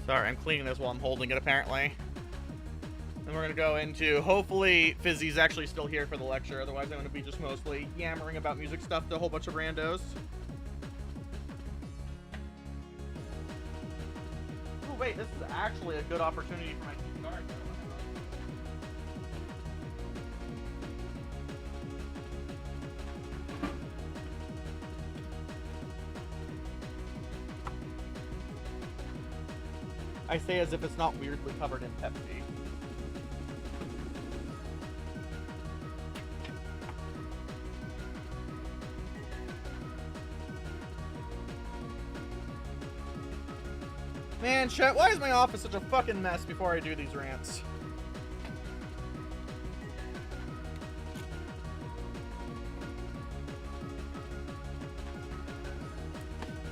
Sorry, I'm cleaning this while I'm holding it, apparently. Then we're gonna go into, hopefully, Fizzy's actually still here for the lecture, otherwise I'm gonna be just mostly yammering about music stuff to a whole bunch of randos. Oh wait, this is actually a good opportunity for my guard. I say as if it's not weirdly covered in Pepsi. Man, chat, why is my office such a fucking mess before I do these rants?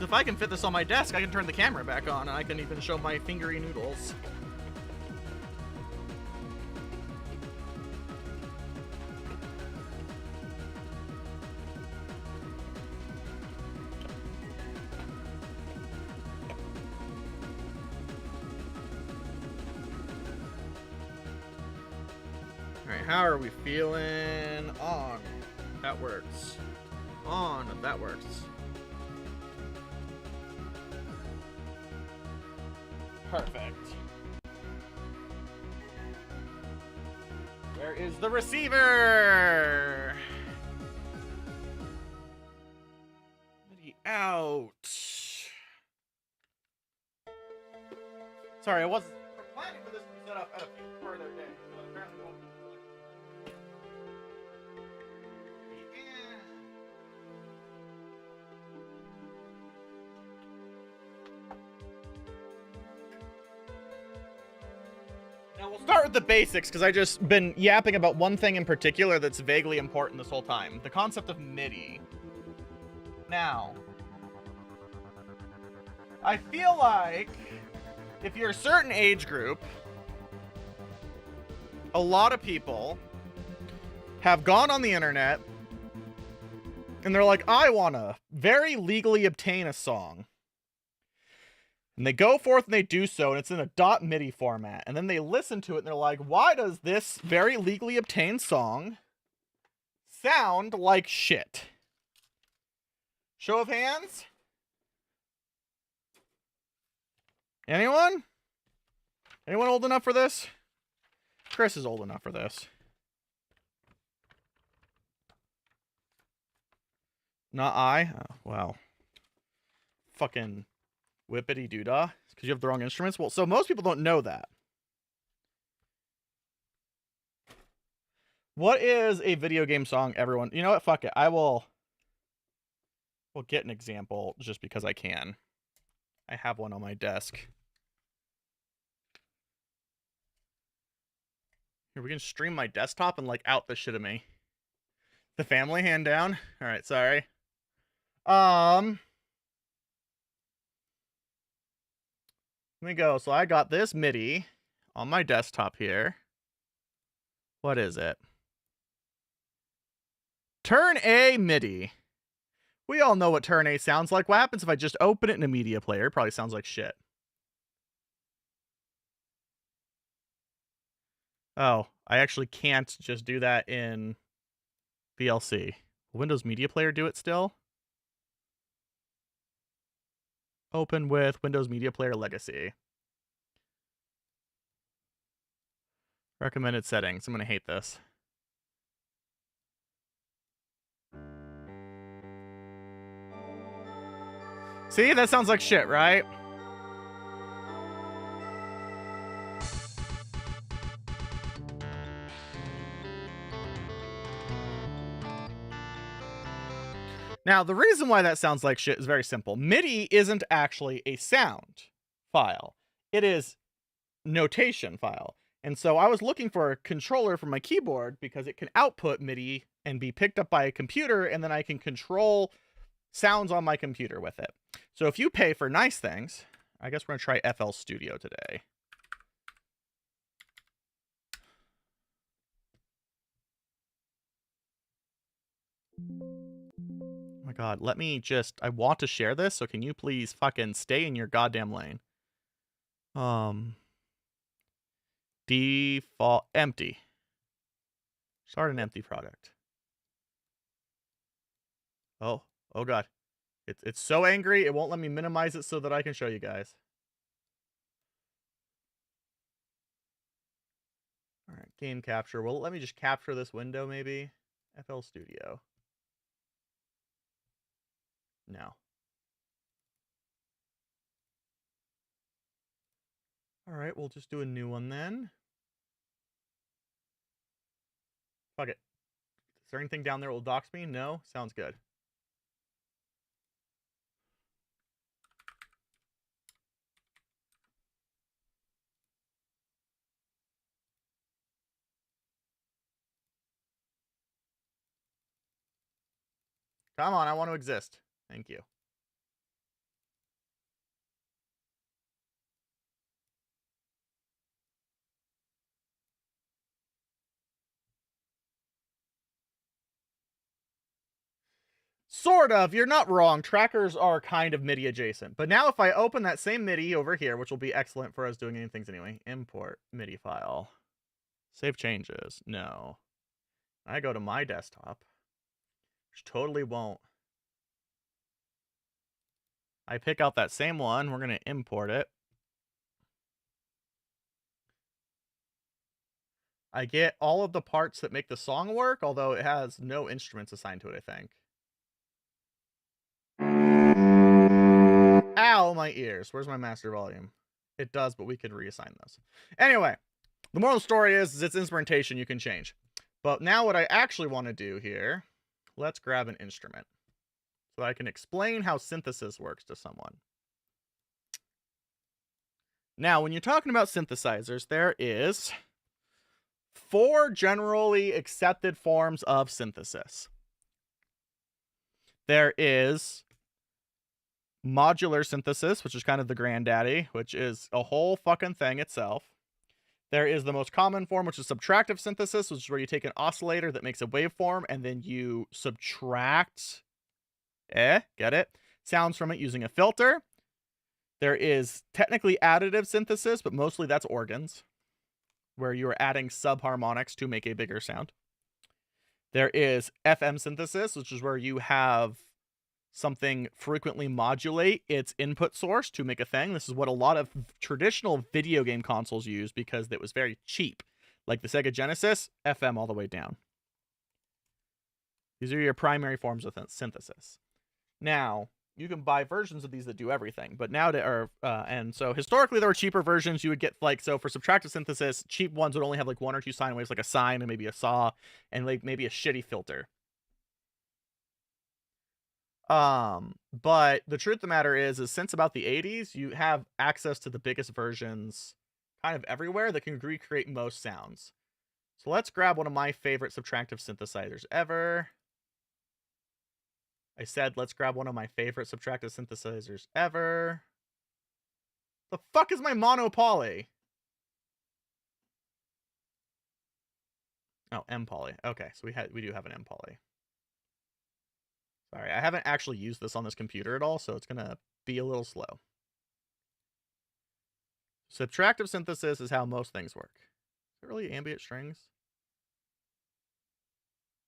If I can fit this on my desk, I can turn the camera back on, and I can even show my fingery noodles. Alright, how are we feeling? On. That works. On. That works. Perfect. Where is the receiver? MIDI out. Sorry, I wasn't planning for this to be set up at a further day, but apparently won't be. Now we'll start with the basics, because I just been yapping about one thing in particular that's vaguely important this whole time. The concept of MIDI. Now, I feel like if you're a certain age group, a lot of people have gone on the internet and they're like, I want to very legally obtain a song. And they go forth and they do so, and it's in a .MIDI format. And then they listen to it and they're like, why does this very legally obtained song sound like shit? Show of hands? Anyone? Anyone old enough for this? Chris is old enough for this. Not I? Oh, wow. Fucking whippity doodah. Because you have the wrong instruments? Well, so most people don't know that. What is a video game song, everyone? You know what? Fuck it. We'll get an example just because I can. I have one on my desk. Here, we can stream my desktop and like out the shit of me. The family hand down. All right, sorry. Let me go. So I got this MIDI on my desktop here. What is it? Turn A MIDI. We all know what Turn A sounds like. What happens if I just open it in a media player? It probably sounds like shit. Oh, I actually can't just do that in VLC. Will Windows Media Player do it still? Open with Windows Media Player Legacy. Recommended settings. I'm going to hate this. See, that sounds like shit, right? Now, the reason why that sounds like shit is very simple. MIDI isn't actually a sound file. It is notation file. And so I was looking for a controller for my keyboard because it can output MIDI and be picked up by a computer, and then I can control sounds on my computer with it. So if you pay for nice things, I guess we're going to try FL Studio today. Oh my god, let me just... I want to share this, so can you please fucking stay in your goddamn lane? Default empty. Start an empty product. Oh god. It's so angry, it won't let me minimize it so that I can show you guys. Alright, game capture. Well, let me just capture this window, maybe. FL Studio. No. Alright, we'll just do a new one then. Fuck it. Is there anything down there that will dox me? No? Sounds good. Come on, I want to exist. Thank you. Sort of. You're not wrong. Trackers are kind of MIDI adjacent. But now if I open that same MIDI over here, which will be excellent for us doing any things anyway. Import MIDI file. Save changes. No. I go to my desktop, which totally won't. I pick out that same one. We're going to import it. I get all of the parts that make the song work, although it has no instruments assigned to it, I think. Ow, my ears. Where's my master volume? It does, but we could reassign those. Anyway, the moral of the story is it's instrumentation you can change. But now what I actually want to do here, let's grab an instrument so I can explain how synthesis works to someone. Now, when you're talking about synthesizers, there is 4 generally accepted forms of synthesis. There is modular synthesis, which is kind of the granddaddy, which is a whole fucking thing itself. There is the most common form, which is subtractive synthesis, which is where you take an oscillator that makes a waveform and then you subtract, get it, sounds from it using a filter. There is technically additive synthesis, but mostly that's organs, where you are adding subharmonics to make a bigger sound. There is FM synthesis, which is where you have something frequently modulate its input source to make a thing. This is what a lot of traditional video game consoles use because it was very cheap. Like the Sega Genesis, FM all the way down. These are your primary forms of synthesis. Now, you can buy versions of these that do everything, but now and so historically there were cheaper versions you would get, like, so for subtractive synthesis, cheap ones would only have like 1 or 2 sine waves, like a sine and maybe a saw and like maybe a shitty filter. But the truth of the matter is since about the 80s, you have access to the biggest versions kind of everywhere that can recreate most sounds. So let's grab one of my favorite subtractive synthesizers ever. I said, let's grab one of my favorite subtractive synthesizers ever. The fuck is my mono-poly? Oh, M-poly. Okay, so we do have an M-poly. Sorry, I haven't actually used this on this computer at all, so it's gonna be a little slow. Subtractive synthesis is how most things work. Is it really ambient strings?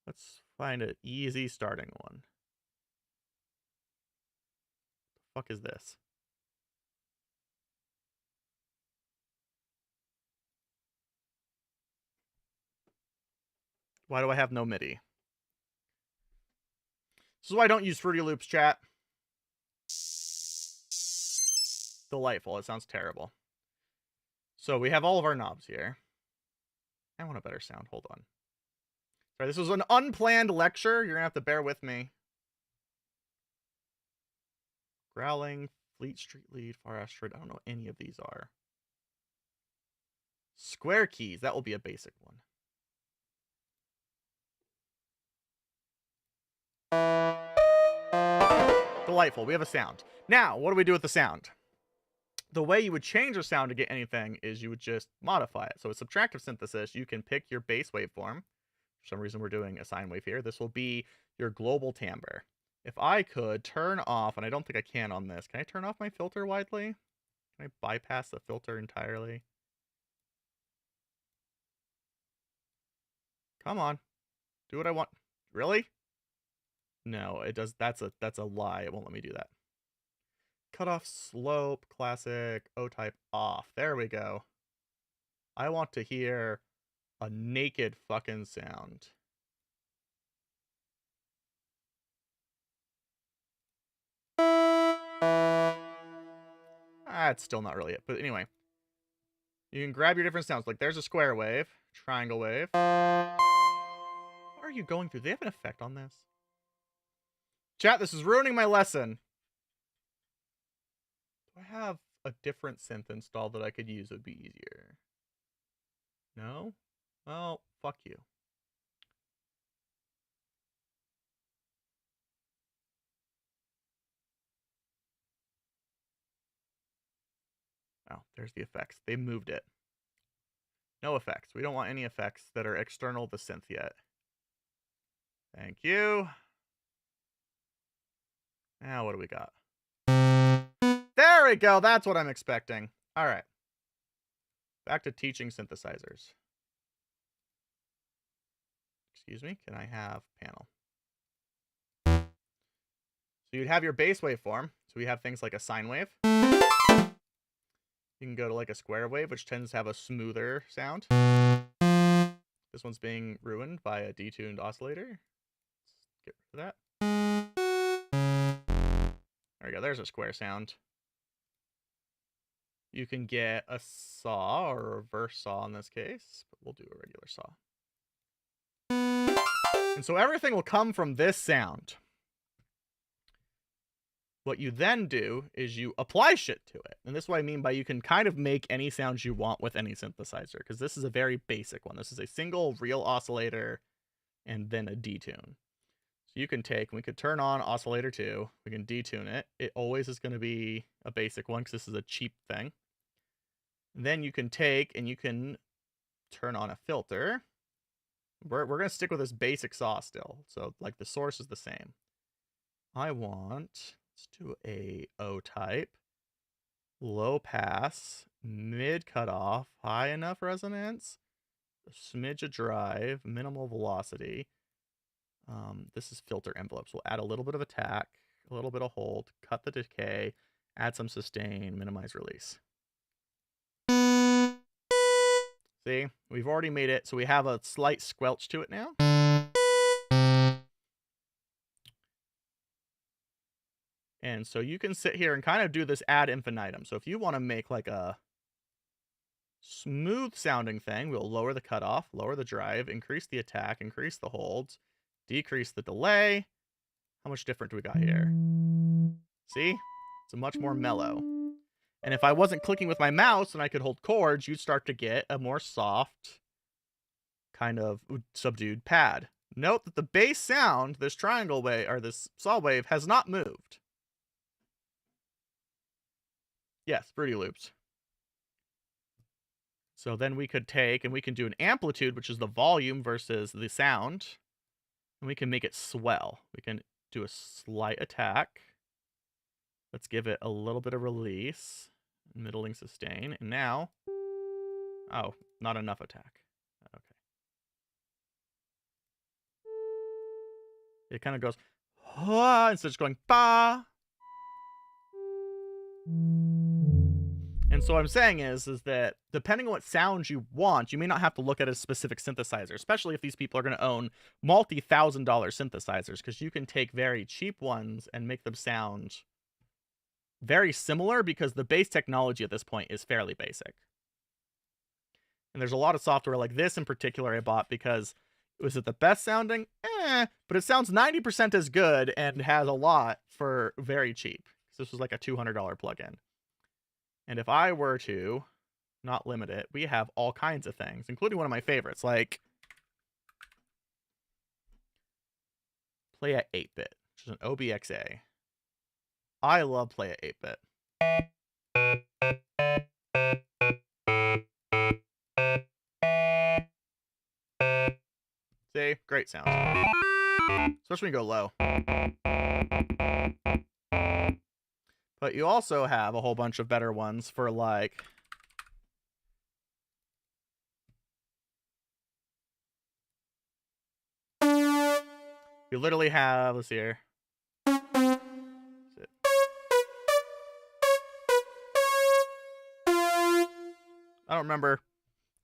Let's find an easy starting one. What the fuck is this? Why do I have no MIDI? This is why I don't use Fruity Loops, chat. Delightful. It sounds terrible. So we have all of our knobs here. I want a better sound. Hold on. Sorry, this was an unplanned lecture. You're going to have to bear with me. Growling, Fleet Street Lead, Far Asteroid. I don't know what any of these are. Square keys. That will be a basic one. Delightful. We have a sound. Now, what do we do with the sound? The way you would change a sound to get anything is you would just modify it. So with subtractive synthesis, you can pick your base waveform. For some reason, we're doing a sine wave here. This will be your global timbre. If I could turn off, and I don't think I can on this, can I turn off my filter widely? Can I bypass the filter entirely? Come on. Do what I want. Really? No, it does. That's a lie. It won't let me do that. Cutoff, slope, classic, O-type off. There we go. I want to hear a naked fucking sound. It's still not really it. But anyway, you can grab your different sounds. Like there's a square wave, triangle wave. What are you going through? Do they have an effect on this? Chat, this is ruining my lesson. Do I have a different synth installed that I could use? It would be easier. No? Well, fuck you. Oh, there's the effects. They moved it. No effects. We don't want any effects that are external to synth yet. Thank you. Now, what do we got? There we go. That's what I'm expecting. All right. Back to teaching synthesizers. Excuse me. Can I have panel? So you'd have your base waveform. So we have things like a sine wave. You can go to like a square wave, which tends to have a smoother sound. This one's being ruined by a detuned oscillator. Let's get rid of that. There we go. There's a square sound. You can get a saw or a reverse saw in this case, but we'll do a regular saw. And so everything will come from this sound. What you then do is you apply shit to it. And this is what I mean by you can kind of make any sounds you want with any synthesizer, because this is a very basic one. This is a single real oscillator and then a detune. So you can take, we could turn on oscillator 2, we can detune it. It always is going to be a basic one because this is a cheap thing. And then you can take and you can turn on a filter. We're going to stick with this basic saw still. So like the source is the same. I want, let's do a O type, low pass, mid cutoff, high enough resonance, a smidge of drive, minimal velocity. This is filter envelopes. We'll add a little bit of attack, a little bit of hold, cut the decay, add some sustain, minimize release. See, we've already made it, so we have a slight squelch to it now. And so you can sit here and kind of do this ad infinitum. So if you want to make like a smooth sounding thing, we'll lower the cutoff, lower the drive, increase the attack, increase the holds, decrease the delay. How much different do we got here? See? It's a much more mellow. And if I wasn't clicking with my mouse and I could hold chords, you'd start to get a more soft, kind of subdued pad. Note that the bass sound, this triangle wave, or this saw wave, has not moved. Yes, Fruity Loops. So then we could take and we can do an amplitude, which is the volume versus the sound. And we can make it swell. We can do a slight attack. Let's give it a little bit of release. Middling sustain. And now, oh, not enough attack. Okay. It kind of goes, ah, instead of just going, ba. And so what I'm saying is that depending on what sounds you want, you may not have to look at a specific synthesizer, especially if these people are going to own multi-$1,000 synthesizers, because you can take very cheap ones and make them sound very similar, because the base technology at this point is fairly basic. And there's a lot of software like this in particular I bought because, was it the best sounding? But it sounds 90% as good and has a lot for very cheap. So this was like a $200 plugin. And if I were to not limit it, we have all kinds of things, including one of my favorites, like Play at 8-bit, which is an OBXA. I love Play at 8-bit. See? Great sound. Especially when you go low. But you also have a whole bunch of better ones for like... You literally have, let's see here. I don't remember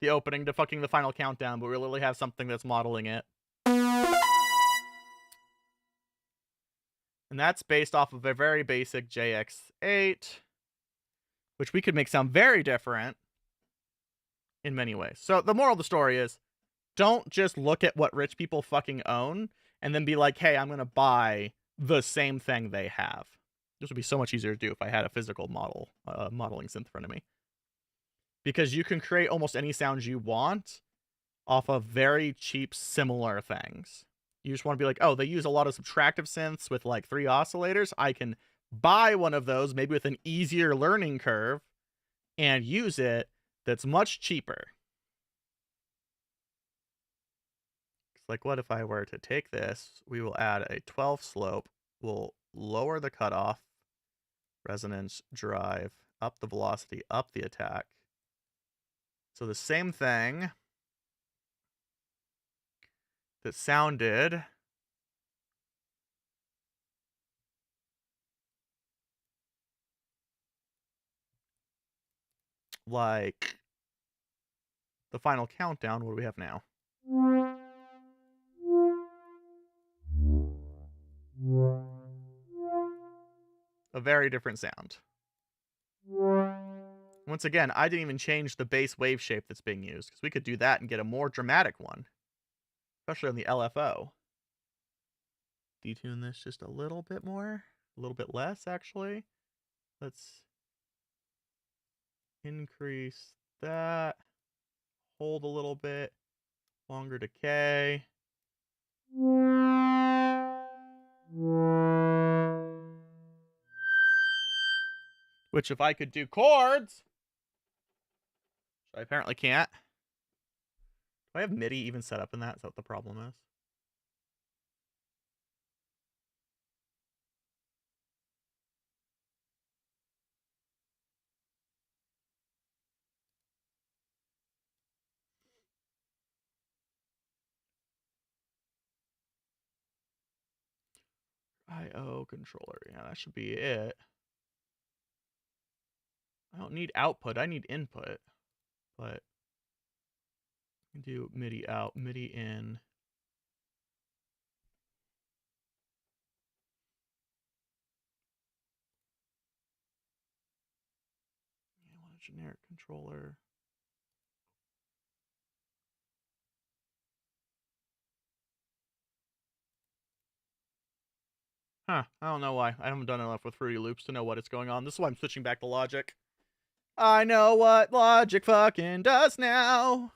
the opening to fucking the final countdown, but we literally have something that's modeling it. And that's based off of a very basic JX8, which we could make sound very different in many ways. So the moral of the story is, don't just look at what rich people fucking own and then be like, hey, I'm going to buy the same thing they have. This would be so much easier to do if I had a physical model, modeling synth in front of me. Because you can create almost any sounds you want off of very cheap, similar things. You just want to be like, oh, they use a lot of subtractive synths with like 3 oscillators. I can buy one of those, maybe with an easier learning curve, and use it that's much cheaper. It's like, what if I were to take this? We will add a 12 slope. We'll lower the cutoff, resonance, drive, up the velocity, up the attack. So the same thing that sounded like the final countdown. What do we have now? A very different sound. Once again, I didn't even change the base wave shape that's being used, because we could do that and get a more dramatic one. Especially on the LFO. Detune this just a little bit more. A little bit less, actually. Let's increase that. Hold a little bit. Longer decay. Which, if I could do chords, which I apparently can't. Do I have MIDI even set up in that? Is that what the problem is? I/O controller. Yeah, that should be it. I don't need output. I need input. But I can do MIDI out, MIDI in. I want a generic controller. Huh, I don't know why. I haven't done enough with Fruity Loops to know what is going on. This is why I'm switching back to Logic. I know what Logic fucking does now.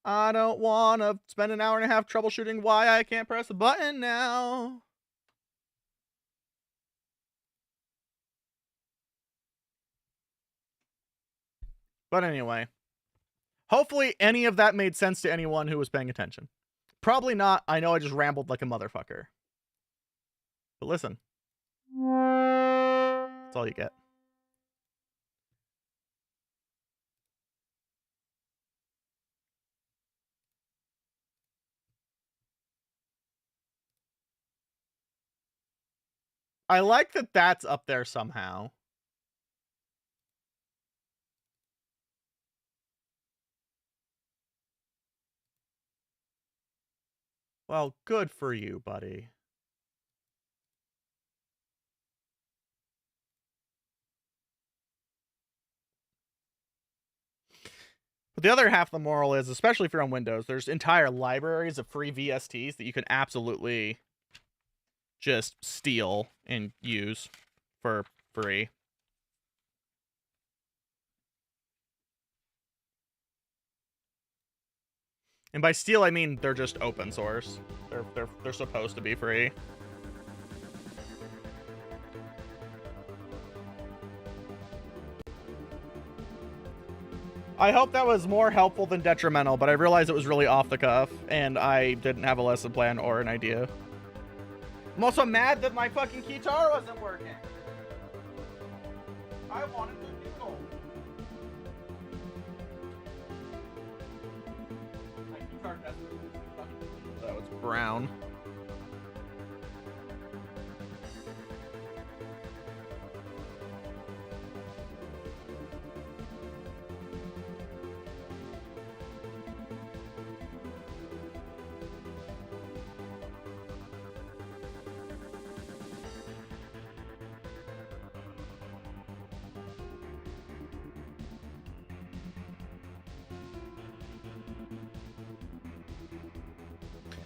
I don't want to spend an hour and a half troubleshooting why I can't press a button now. But anyway, hopefully any of that made sense to anyone who was paying attention. Probably not. I know I just rambled like a motherfucker. But listen. That's all you get. I like that that's up there somehow. Well, good for you, buddy. But the other half of the moral is, especially if you're on Windows, there's entire libraries of free VSTs that you can absolutely just steal and use for free. And by steal, I mean they're just open source. They're supposed to be free. I hope that was more helpful than detrimental, but I realized it was really off the cuff, and I didn't have a lesson plan or an idea. I'm also mad that my fucking guitar wasn't working. I wanted to be gold. My guitar that was brown.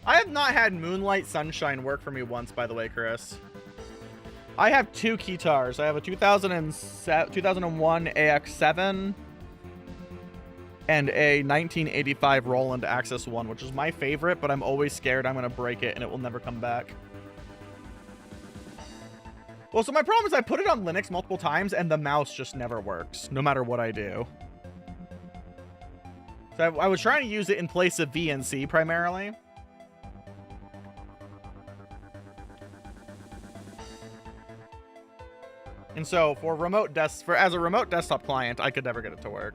I have not had Moonlight Sunshine work for me once, by the way, Chris. I have two guitars. I have a 2001 AX7 and a 1985 Roland Axis 1, which is my favorite, but I'm always scared I'm going to break it and it will never come back. Well, so my problem is I put it on Linux multiple times and the mouse just never works, no matter what I do. So I was trying to use it in place of VNC primarily. And so as a remote desktop client, I could never get it to work.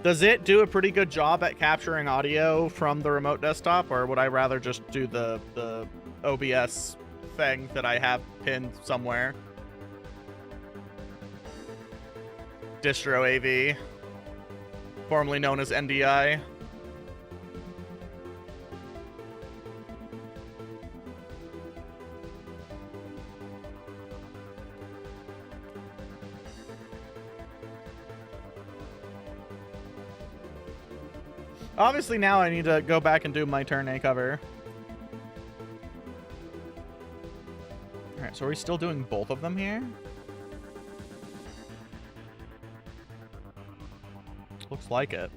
Does it do a pretty good job at capturing audio from the remote desktop, or would I rather just do the OBS thing that I have pinned somewhere? Distro AV. Formerly known as NDI. Obviously now I need to go back and do my turn A cover. Alright, so are we still doing both of them here? Looks like it.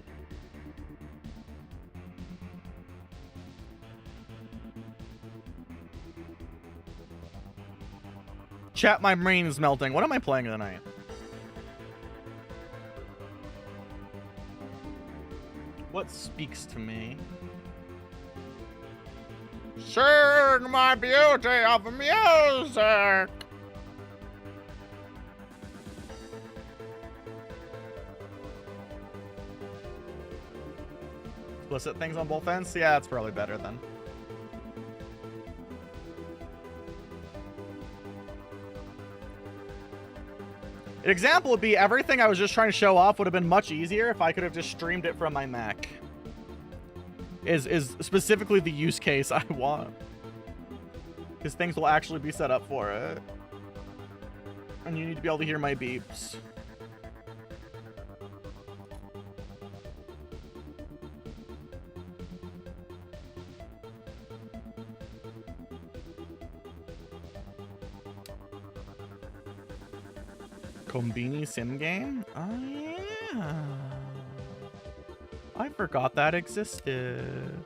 Chat, my brain is melting. What am I playing tonight? What speaks to me? Sing my beauty of music! Explicit things on both ends? Yeah, it's probably better then. An example would be everything I was just trying to show off would have been much easier if I could have just streamed it from my Mac. Is specifically the use case I want. Because things will actually be set up for it. And you need to be able to hear my beeps. Combini sim game? Oh yeah. I forgot that existed.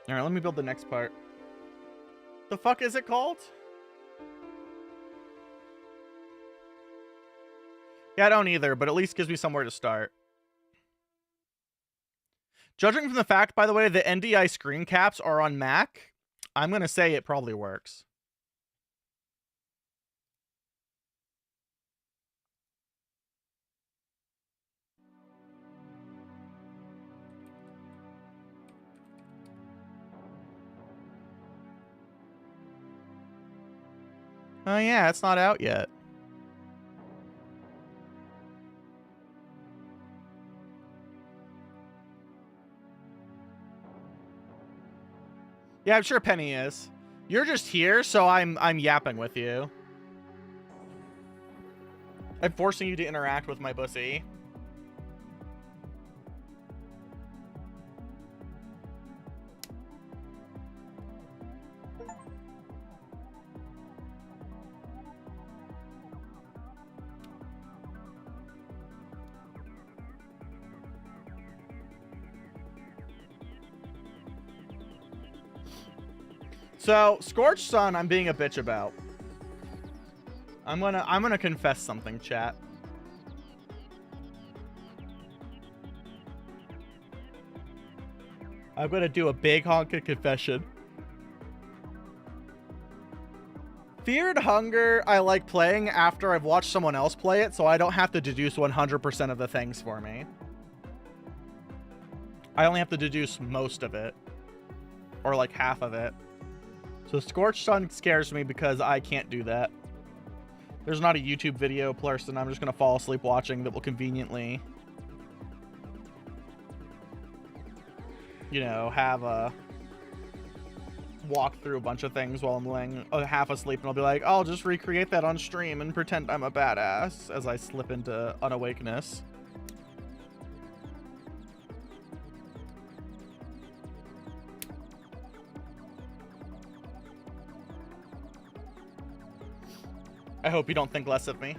Alright, let me build the next part. The fuck is it called? Yeah, I don't either, but at least gives me somewhere to start. Judging from the fact, by the way, the NDI screen caps are on Mac, I'm going to say it probably works. Oh yeah, it's not out yet. Yeah, I'm sure Penny is. You're just here, so I'm yapping with you. I'm forcing you to interact with my pussy. So, Scorched Sun, I'm being a bitch about. I'm gonna confess something, chat. I'm gonna do a big honking confession. Feared Hunger, I like playing after I've watched someone else play it, so I don't have to deduce 100% of the things for me. I only have to deduce most of it. Or like half of it. So Scorched Sun scares me because I can't do that. There's not a YouTube video person I'm just going to fall asleep watching that will conveniently, you know, have a walk through a bunch of things while I'm laying half asleep, and I'll be like, I'll just recreate that on stream and pretend I'm a badass as I slip into unawakeness. I hope you don't think less of me.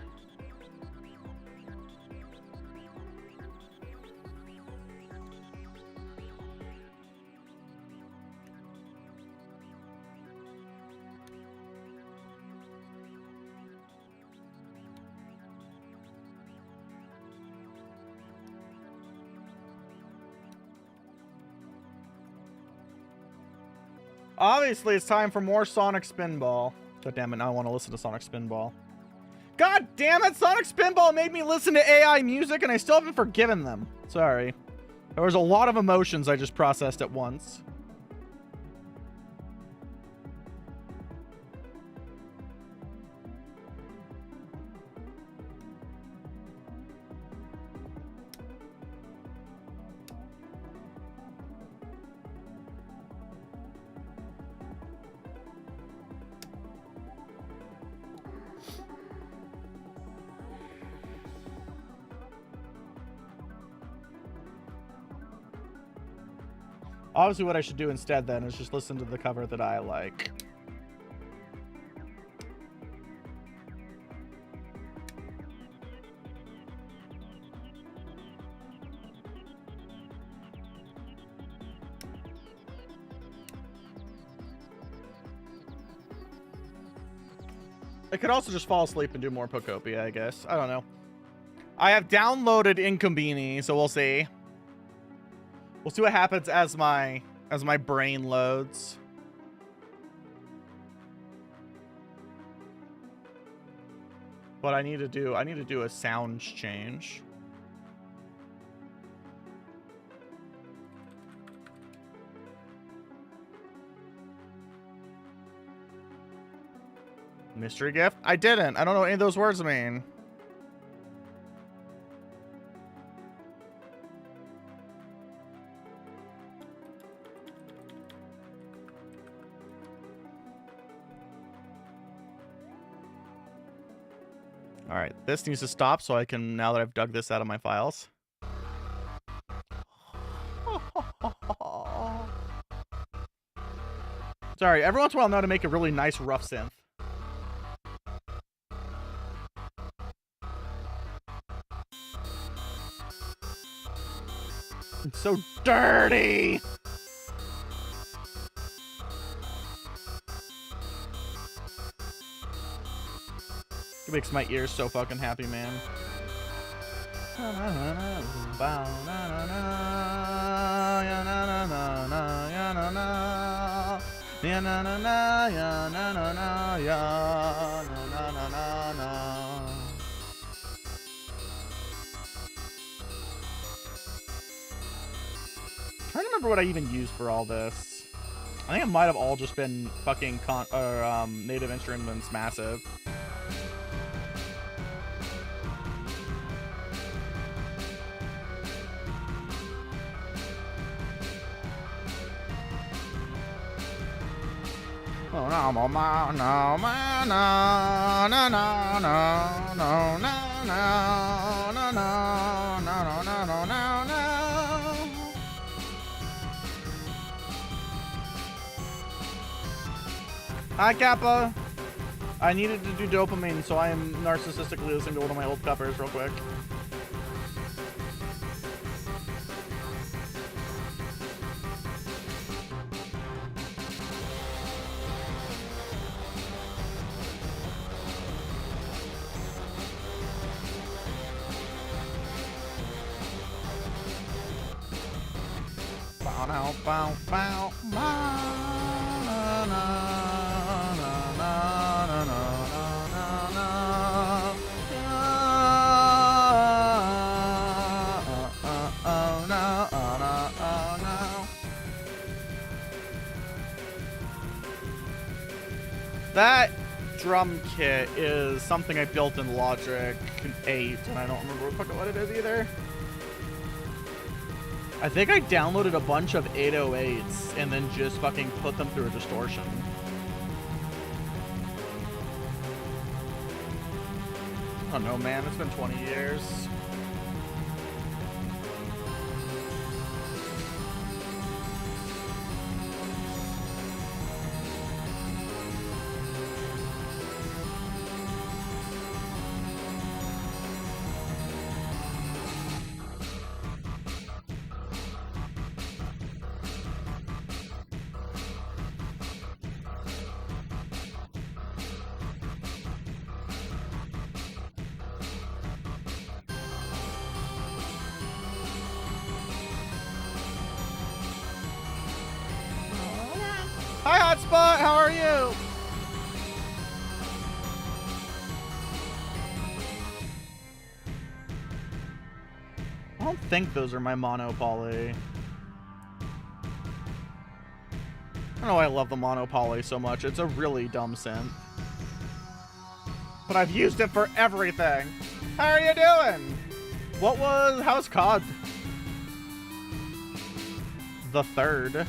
Obviously, it's time for more Sonic Spinball. God damn it, now I want to listen to Sonic Spinball. God damn it, Sonic Spinball made me listen to AI music and I still haven't forgiven them. Sorry. There was a lot of emotions I just processed at once. Obviously, what I should do instead then is just listen to the cover that I like. I could also just fall asleep and do more Pocopia, I guess. I don't know. I have downloaded Incombini, so we'll see. We'll see what happens as my brain loads. But I need to do a sound change. Mystery gift? I didn't. I don't know what any of those words mean. All right, this needs to stop so I can, now that I've dug this out of my files. Sorry, every once in a while I know how to make a really nice rough synth. It's so dirty! It makes my ears so fucking happy, man. I don't remember what I even used for all this. I think it might have all just been fucking Native Instruments Massive. Oh no no no no no no no no no no no no no no. Hi Kappa. I needed to do dopamine, so I am narcissistically listening to one of my old covers real quick. That drum kit is something I built in Logic 8, and I don't remember what it is either. I think I downloaded a bunch of 808s and then just fucking put them through a distortion. I don't know, man. It's been 20 years. Hi, Hotspot. How are you? I don't think those are my mono poly. I don't know why I love the mono poly so much. It's a really dumb synth. But I've used it for everything. How are you doing? How's COD? The third.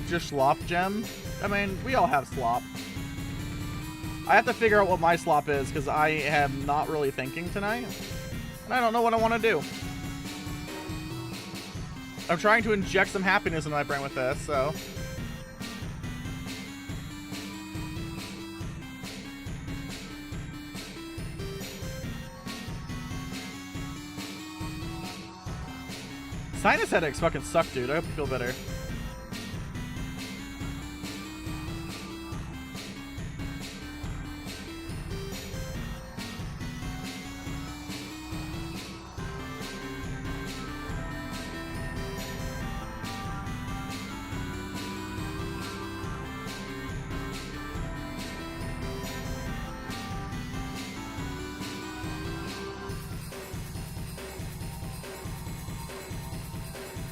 Your slop gem? I mean, we all have slop. I have to figure out what my slop is because I am not really thinking tonight. And I don't know what I want to do. I'm trying to inject some happiness into my brain with this, so. Sinus headaches fucking suck, dude. I hope you feel better.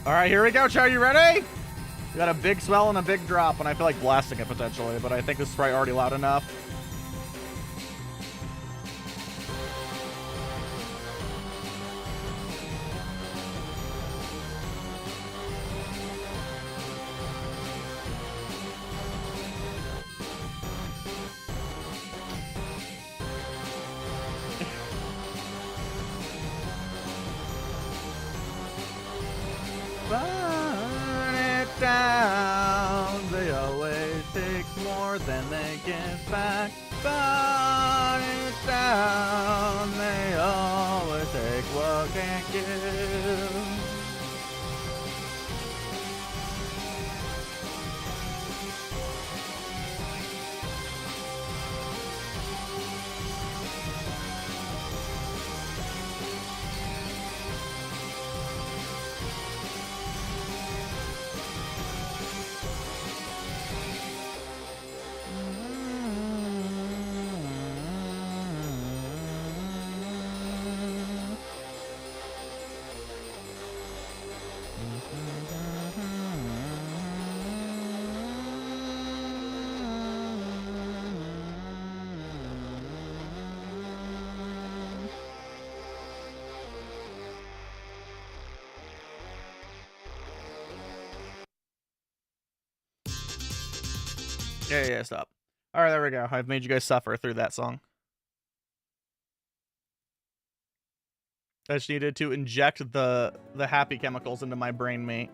All right, here we go, Chow. You ready? We got a big swell and a big drop, and I feel like blasting it potentially, but I think this is probably already loud enough. Burn it down. They always take more than they give back. Burn it down. They always take what can't give. Yeah, stop. All right, there we go. I've made you guys suffer through that song. I just needed to inject the happy chemicals into my brain, mate.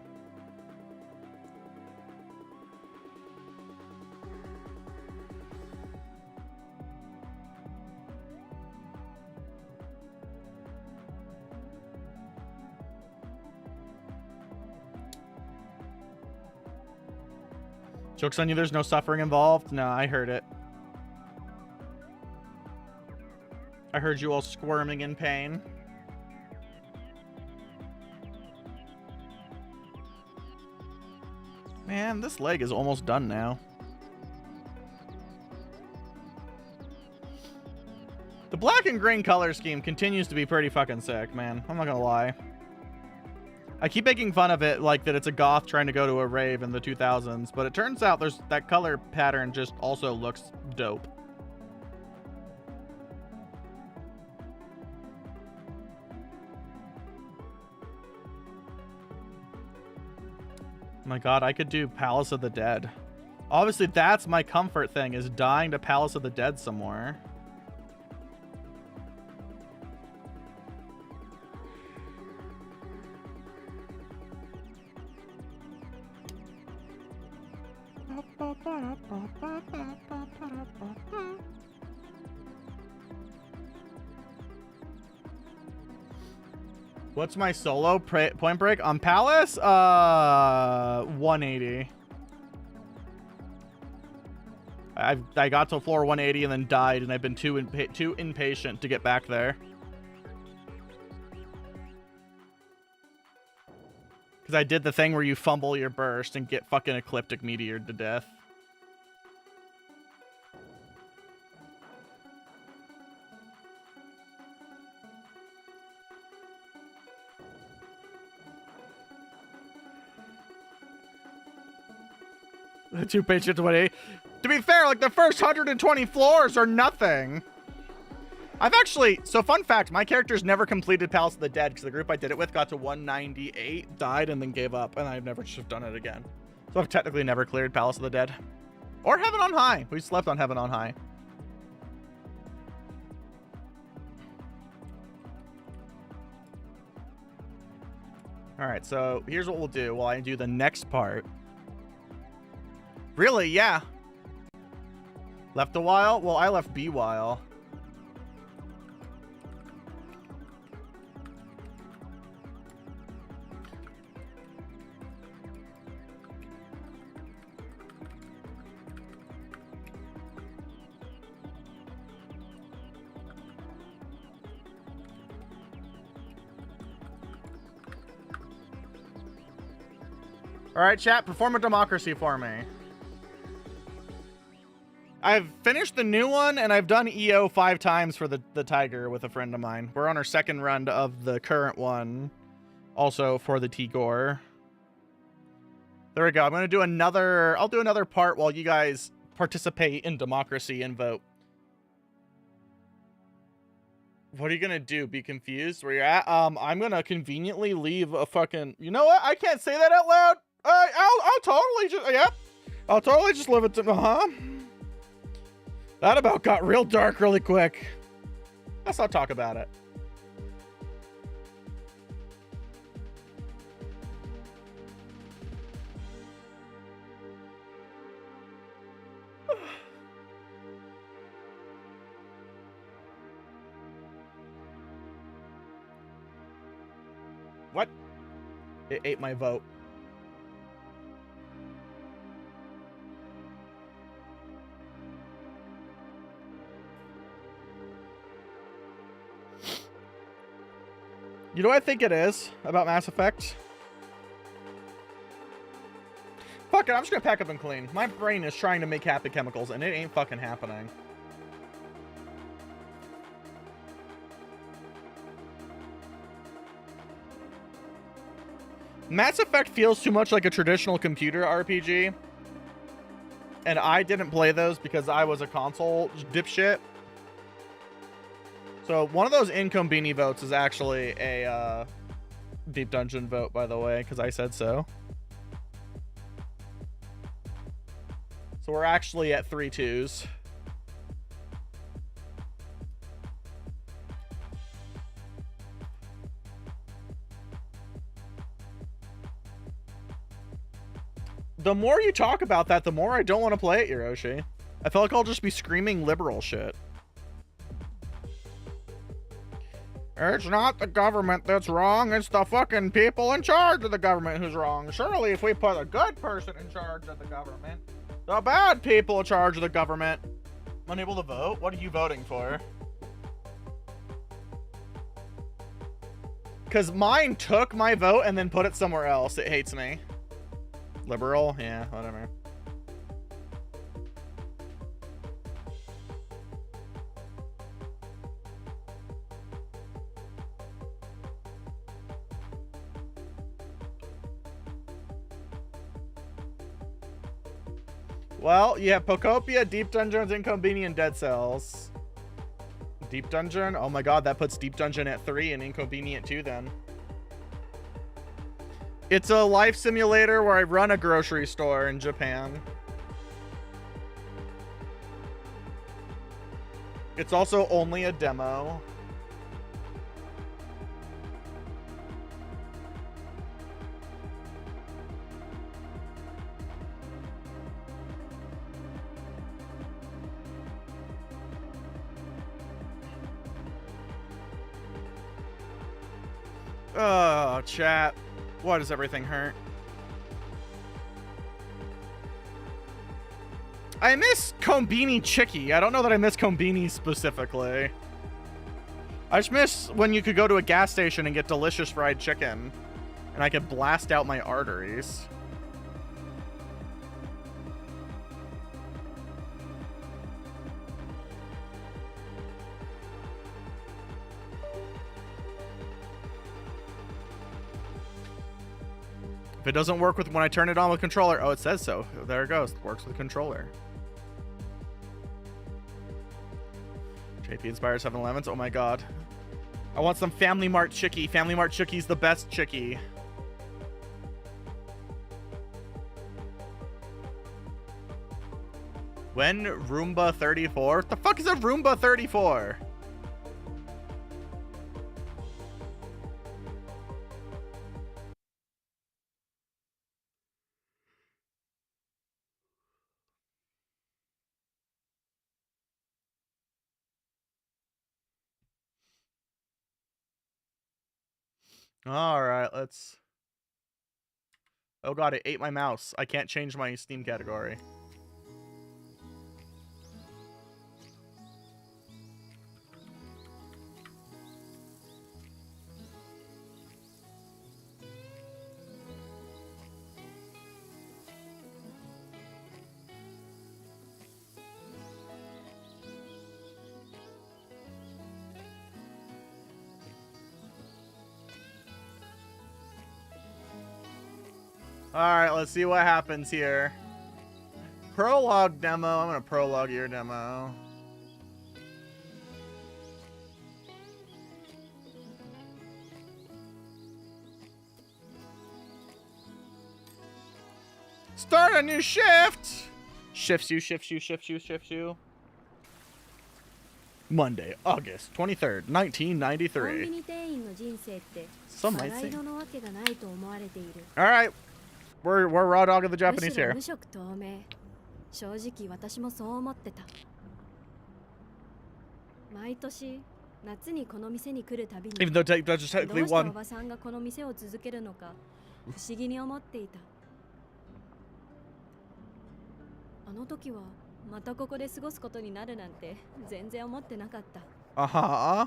Joke's on you, there's no suffering involved? No, I heard it. I heard you all squirming in pain. Man, this leg is almost done now. The black and green color scheme continues to be pretty fucking sick, man. I'm not gonna lie. I keep making fun of it, like that it's a goth trying to go to a rave in the 2000s, but it turns out there's that color pattern just also looks dope. My god, I could do Palace of the Dead. Obviously, that's my comfort thing, is dying to Palace of the Dead somewhere. What's my solo point break on Palace? 180. I got to floor 180 and then died, and I've been too impatient to get back there. Because I did the thing where you fumble your burst and get fucking ecliptic meteored to death. Too patient to 180. To be fair, like the first 120 floors are nothing. I've actually, so fun fact, my character's never completed Palace of the Dead because the group I did it with got to 198, died, and then gave up, and I've never just done it again. So I've technically never cleared Palace of the Dead. Or Heaven on High. We slept on Heaven on High. All right, so here's what we'll do while I do the next part. Really? Yeah. Left a while? Well, I left B while. All right, chat, perform a democracy for me. I've finished the new one, and I've done EO 5 times for the tiger with a friend of mine. We're on our second run of the current one, also for the Tigor. There we go. I'm gonna do another. I'll do another part while you guys participate in democracy and vote. What are you gonna do? Be confused where you're at? I'm gonna conveniently leave a fucking. You know what? I can't say that out loud. I'll totally just. Yep. I'll totally just leave it to. That about got real dark really quick. Let's not talk about it. What? It ate my vote. You know what I think it is about Mass Effect? Fuck it, I'm just gonna pack up and clean. My brain is trying to make happy chemicals, and it ain't fucking happening. Mass Effect feels too much like a traditional computer RPG. And I didn't play those because I was a console dipshit. So one of those incombini votes is actually a Deep Dungeon vote, by the way, because I said so. So we're actually at 3-2s. The more you talk about that, the more I don't want to play it, Hiroshi. I feel like I'll just be screaming liberal shit. It's not the government that's wrong, it's the fucking people in charge of the government who's wrong. Surely if we put a good person in charge of the government, the bad people in charge of the government. Unable to vote? What are you voting for? Because mine took my vote and then put it somewhere else. It hates me. Liberal? Yeah, whatever. Well, you have Pocopia, Deep Dungeons, Incombini, and Dead Cells. Deep Dungeon? Oh my god, that puts Deep Dungeon at 3 and Incombini at 2 then. It's a life simulator where I run a grocery store in Japan. It's also only a demo. Oh, chat. Why does everything hurt? I miss Combini Chicky. I don't know that I miss Combini specifically. I just miss when you could go to a gas station and get delicious fried chicken. And I could blast out my arteries. If it doesn't work with when I turn it on with controller, oh, it says so. There it goes. It works with controller. JP inspired 7-Elevens. Oh my god. I want some Family Mart Chicky. Family Mart Chicky's the best Chicky. When Roomba 34? What the fuck is a Roomba 34? All right, let's. Oh god, it ate my mouse. I can't change my Steam category. Alright, let's see what happens here. Prologue demo. I'm gonna prologue your demo. Start a new shift! Shifts you. Monday, August 23rd, 1993. Some might say. Alright. We're raw dog of the Japanese here. Even though that's just technically one. Uh-huh.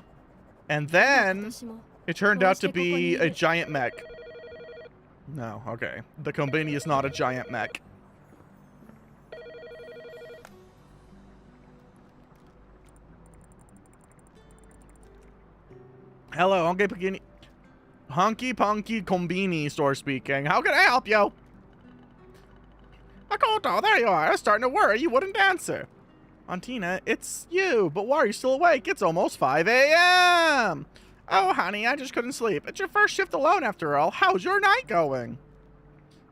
And then it turned out to be a giant mech. No, okay. The Konbini is not a giant mech. Hello, Honky Ponky Konbini store speaking. How can I help you? Makoto, there you are. I was starting to worry you wouldn't answer. Antina, it's you, but why are you still awake? It's almost 5 a.m. Oh, honey, I just couldn't sleep. It's your first shift alone after all. How's your night going?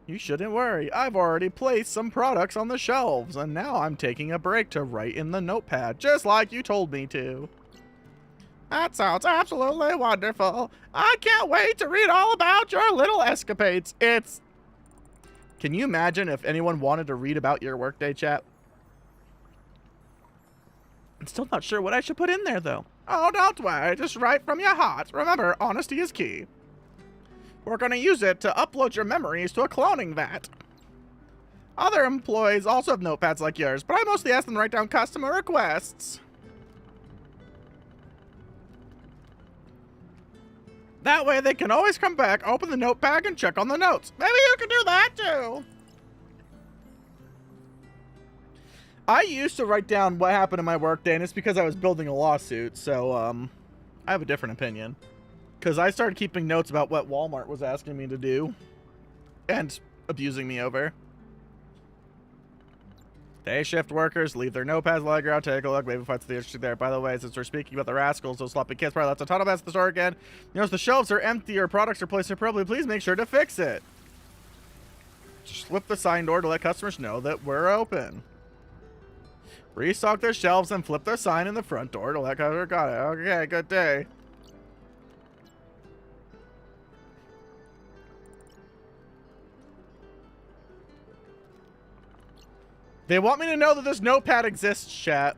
You shouldn't worry. I've already placed some products on the shelves, and now I'm taking a break to write in the notepad, just like you told me to. That sounds absolutely wonderful. I can't wait to read all about your little escapades. Can you imagine if anyone wanted to read about your workday, chat? I'm still not sure what I should put in there, though. Oh, don't worry. Just write from your heart. Remember, honesty is key. We're going to use it to upload your memories to a cloning vat. Other employees also have notepads like yours, but I mostly ask them to write down customer requests. That way they can always come back, open the notepad, and check on the notes. Maybe you can do that, too. I used to write down what happened in my workday, and it's because I was building a lawsuit, so, I have a different opinion. Because I started keeping notes about what Walmart was asking me to do, and abusing me over. Day shift workers leave their notepads lying around. Take a look. Maybe find something interesting there. By the way, since we're speaking about the rascals, those sloppy kids probably left a ton of mess at the store again. Notice the shelves are empty or products are placed improperly. Please make sure to fix it. Just flip the sign door to let customers know that we're open. Restock their shelves and flip their sign in the front door to let customers got it. Okay, good day. They want me to know that this notepad exists, chat.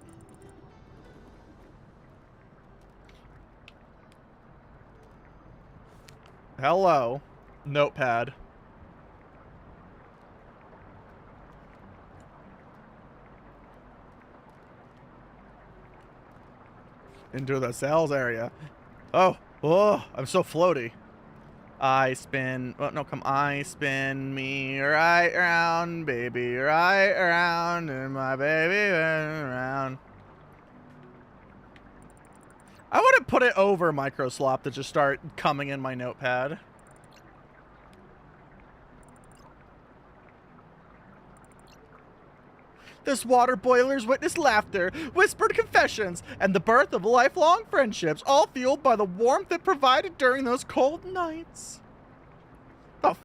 Hello, notepad. Into the sales area. Oh, I'm so floaty. I spin me right around, baby, right around, and my baby went around. I wouldn't put it over microslop to just start coming in my notepad. This water boiler's witnessed laughter, whispered confessions, and the birth of lifelong friendships, all fueled by the warmth it provided during those cold nights.